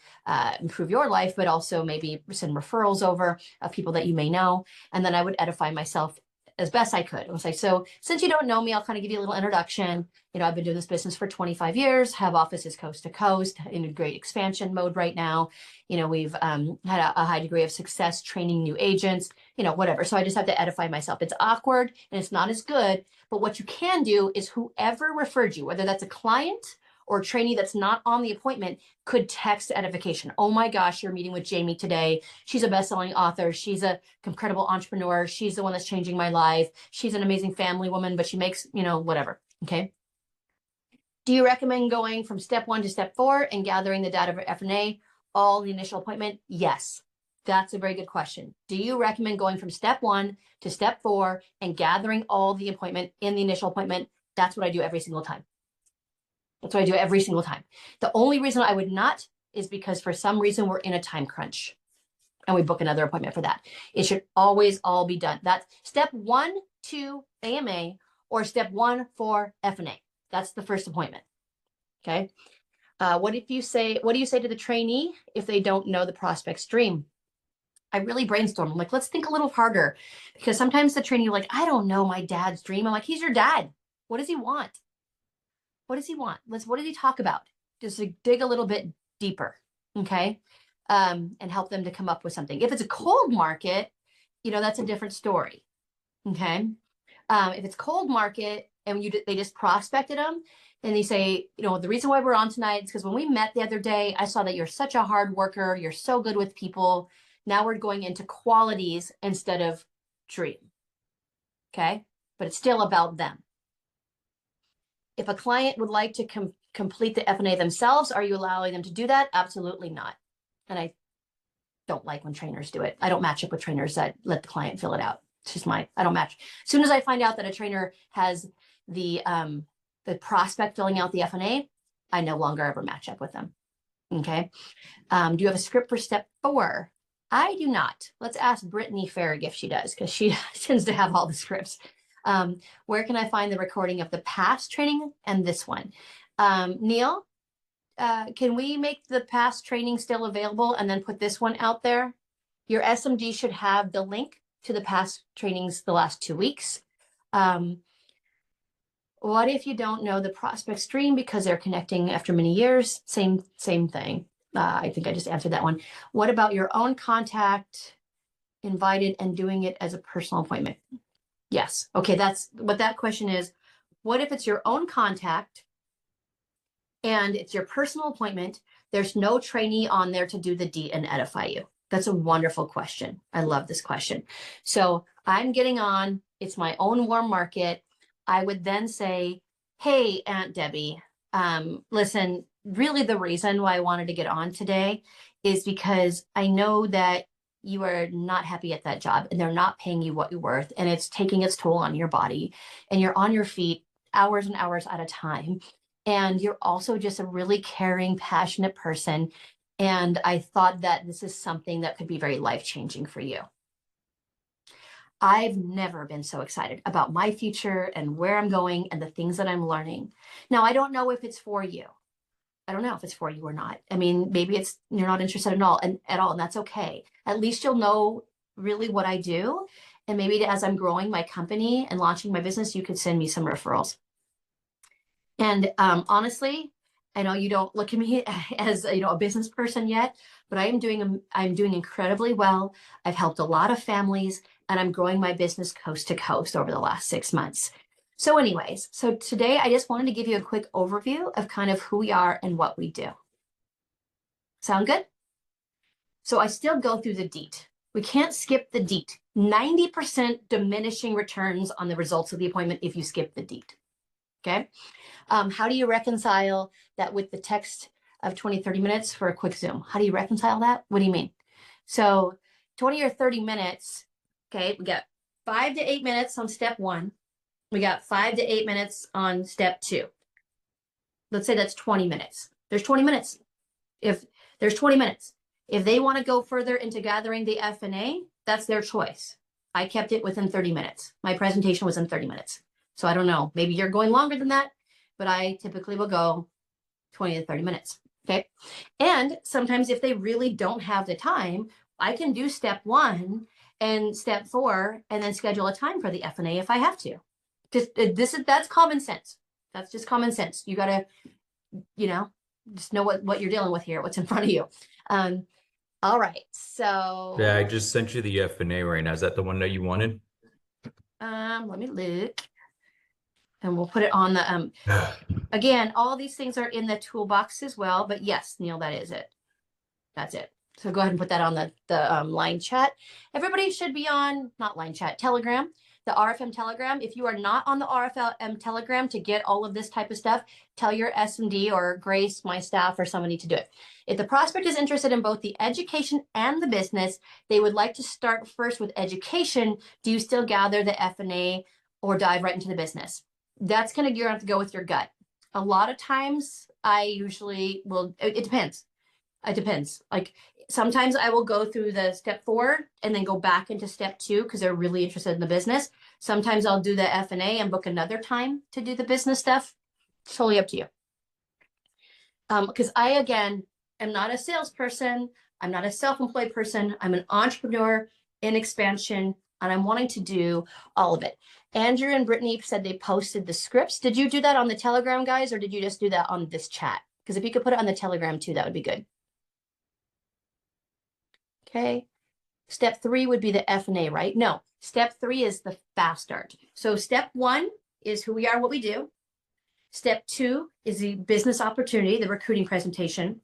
improve your life, but also maybe send referrals over of people that you may know. And then I would edify myself as best I could. I was like, so since you don't know me, I'll kind of give you a little introduction. I've been doing this business for 25 years, have offices coast to coast, in a great expansion mode right now. We've had a high degree of success training new agents, whatever. So I just have to edify myself. It's awkward and it's not as good, but what you can do is whoever referred you, whether that's a client or a trainee that's not on the appointment, could text edification. Oh my gosh, you're meeting with Jamie today. She's a best-selling author. She's an incredible entrepreneur. She's the one that's changing my life. She's an amazing family woman, but she makes, whatever. Okay. Do you recommend going from step 1 to step 4 and gathering the data for FNA, all the initial appointment? Yes. That's a very good question. Do you recommend going from step 1 to step 4 and gathering all the appointment in the initial appointment? That's what I do every single time. That's what I do every single time. The only reason I would not is because for some reason we're in a time crunch and we book another appointment for that. It should always all be done. That's step 1 to AMA or step 1 for FNA. That's the first appointment. Okay. What do you say to the trainee if they don't know the prospect's dream? I really brainstorm. I'm like, let's think a little harder, because sometimes the trainee, like, I don't know my dad's dream. I'm like, he's your dad. What does he want? What does he want? What did he talk about? Just like, dig a little bit deeper. Okay. And help them to come up with something. If it's a cold market, that's a different story. Okay. If it's cold market and they just prospected them and they say, the reason why we're on tonight is because when we met the other day, I saw that you're such a hard worker. You're so good with people. Now we're going into qualities instead of dream. Okay. But it's still about them. If a client would like to complete the FNA themselves, are you allowing them to do that? Absolutely not. And I don't like when trainers do it. I don't match up with trainers that let the client fill it out. It's just I don't match. As soon as I find out that a trainer has the prospect filling out the FNA, I no longer ever match up with them. Okay. Do you have a script for step 4? I do not. Let's ask Brittany Farrig if she does, because she tends to have all the scripts. Where can I find the recording of the past training and this one? Neil, can we make the past training still available and then put this one out there? Your SMD should have the link to the past trainings the last 2 weeks. What if you don't know the prospect stream because they're connecting after many years? Same thing. I think I just answered that one. What about your own contact invited and doing it as a personal appointment? Yes. Okay, that's what that question is. What if it's your own contact and it's your personal appointment? There's no trainee on there to do the DEET and edify you. That's a wonderful question. I love this question. So I'm getting on, it's my own warm market. I would then say, hey, Aunt Debbie, listen, really the reason why I wanted to get on today is because I know that you are not happy at that job and they're not paying you what you're worth and it's taking its toll on your body and you're on your feet hours and hours at a time. And you're also just a really caring, passionate person. And I thought that this is something that could be very life-changing for you. I've never been so excited about my future and where I'm going and the things that I'm learning. Now, I don't know if it's for you. I don't know if it's for you or not. I mean, maybe you're not interested at all, and that's okay. At least you'll know really what I do. And maybe as I'm growing my company and launching my business, you could send me some referrals. And honestly, I know you don't look at me as a business person yet, but I'm doing incredibly well. I've helped a lot of families and I'm growing my business coast to coast over the last 6 months. So anyways, so today I just wanted to give you a quick overview of kind of who we are and what we do. Sound good? So I still go through the DEET. We can't skip the DEET. 90% diminishing returns on the results of the appointment if you skip the DEET. Okay. How do you reconcile that with the text of 20, 30 minutes for a quick Zoom? How do you reconcile that? What do you mean? So 20 or 30 minutes, okay, we got 5 to 8 minutes on step 1. We got 5 to 8 minutes on step 2. Let's say that's 20 minutes. There's 20 minutes. If there's 20 minutes, if they want to go further into gathering the FNA, that's their choice. I kept it within 30 minutes. My presentation was in 30 minutes. So I don't know, maybe you're going longer than that, but I typically will go 20 to 30 minutes. Okay. And sometimes if they really don't have the time, I can do step 1 and step 4 and then schedule a time for the FNA if I have to. That's common sense. That's just common sense. You got to, just know what you're dealing with here, what's in front of you. All right. So Yeah, I just sent you the FNA right now. Is that the one that you wanted? let me look. And we'll put it on the, again, all these things are in the toolbox as well, but yes, Neil, that is it. That's it. So go ahead and put that on the line chat. Everybody should be on, not line chat, Telegram, the RFM Telegram. If you are not on the RFM Telegram to get all of this type of stuff, tell your SMD or Grace, my staff, or somebody to do it. If the prospect is interested in both the education and the business, they would like to start first with education. Do you still gather the FNA or dive right into the business? That's kind of, you're gonna have to go with your gut. A lot of times I usually will, it depends. It depends. Like sometimes I will go through the step 4 and then go back into step 2 because they're really interested in the business. Sometimes I'll do the FNA and book another time to do the business stuff. It's totally up to you. Because I, again, am not a salesperson. I'm not a self-employed person. I'm an entrepreneur in expansion and I'm wanting to do all of it. Andrew and Brittany said they posted the scripts. Did you do that on the Telegram, guys, or did you just do that on this chat? Because if you could put it on the Telegram too, that would be good. Okay. Step 3 would be the FNA, right? No, step 3 is the fast start. So step 1 is who we are, what we do. Step 2 is the business opportunity, the recruiting presentation.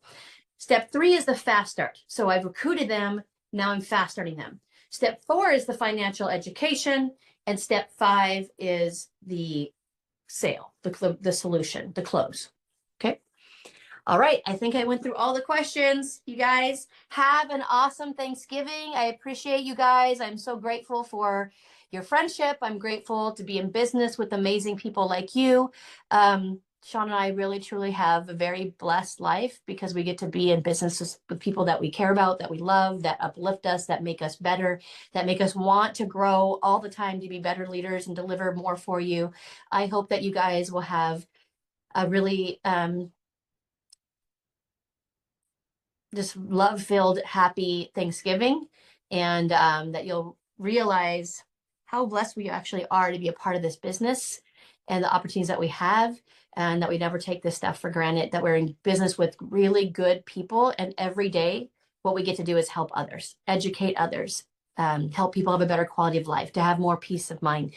Step 3 is the fast start. So I've recruited them. Now I'm fast starting them. Step 4 is the financial education. And step 5 is the sale, the solution, the close. Okay. All right. I think I went through all the questions. You guys have an awesome Thanksgiving. I appreciate you guys. I'm so grateful for your friendship. I'm grateful to be in business with amazing people like you. Sean and I really truly have a very blessed life because we get to be in businesses with people that we care about, that we love, that uplift us, that make us better, that make us want to grow all the time to be better leaders and deliver more for you. I hope that you guys will have a really just love-filled, happy Thanksgiving, and that you'll realize how blessed we actually are to be a part of this business and the opportunities that we have, and that we never take this stuff for granted, that we're in business with really good people, and every day what we get to do is help others, educate others, help people have a better quality of life, to have more peace of mind.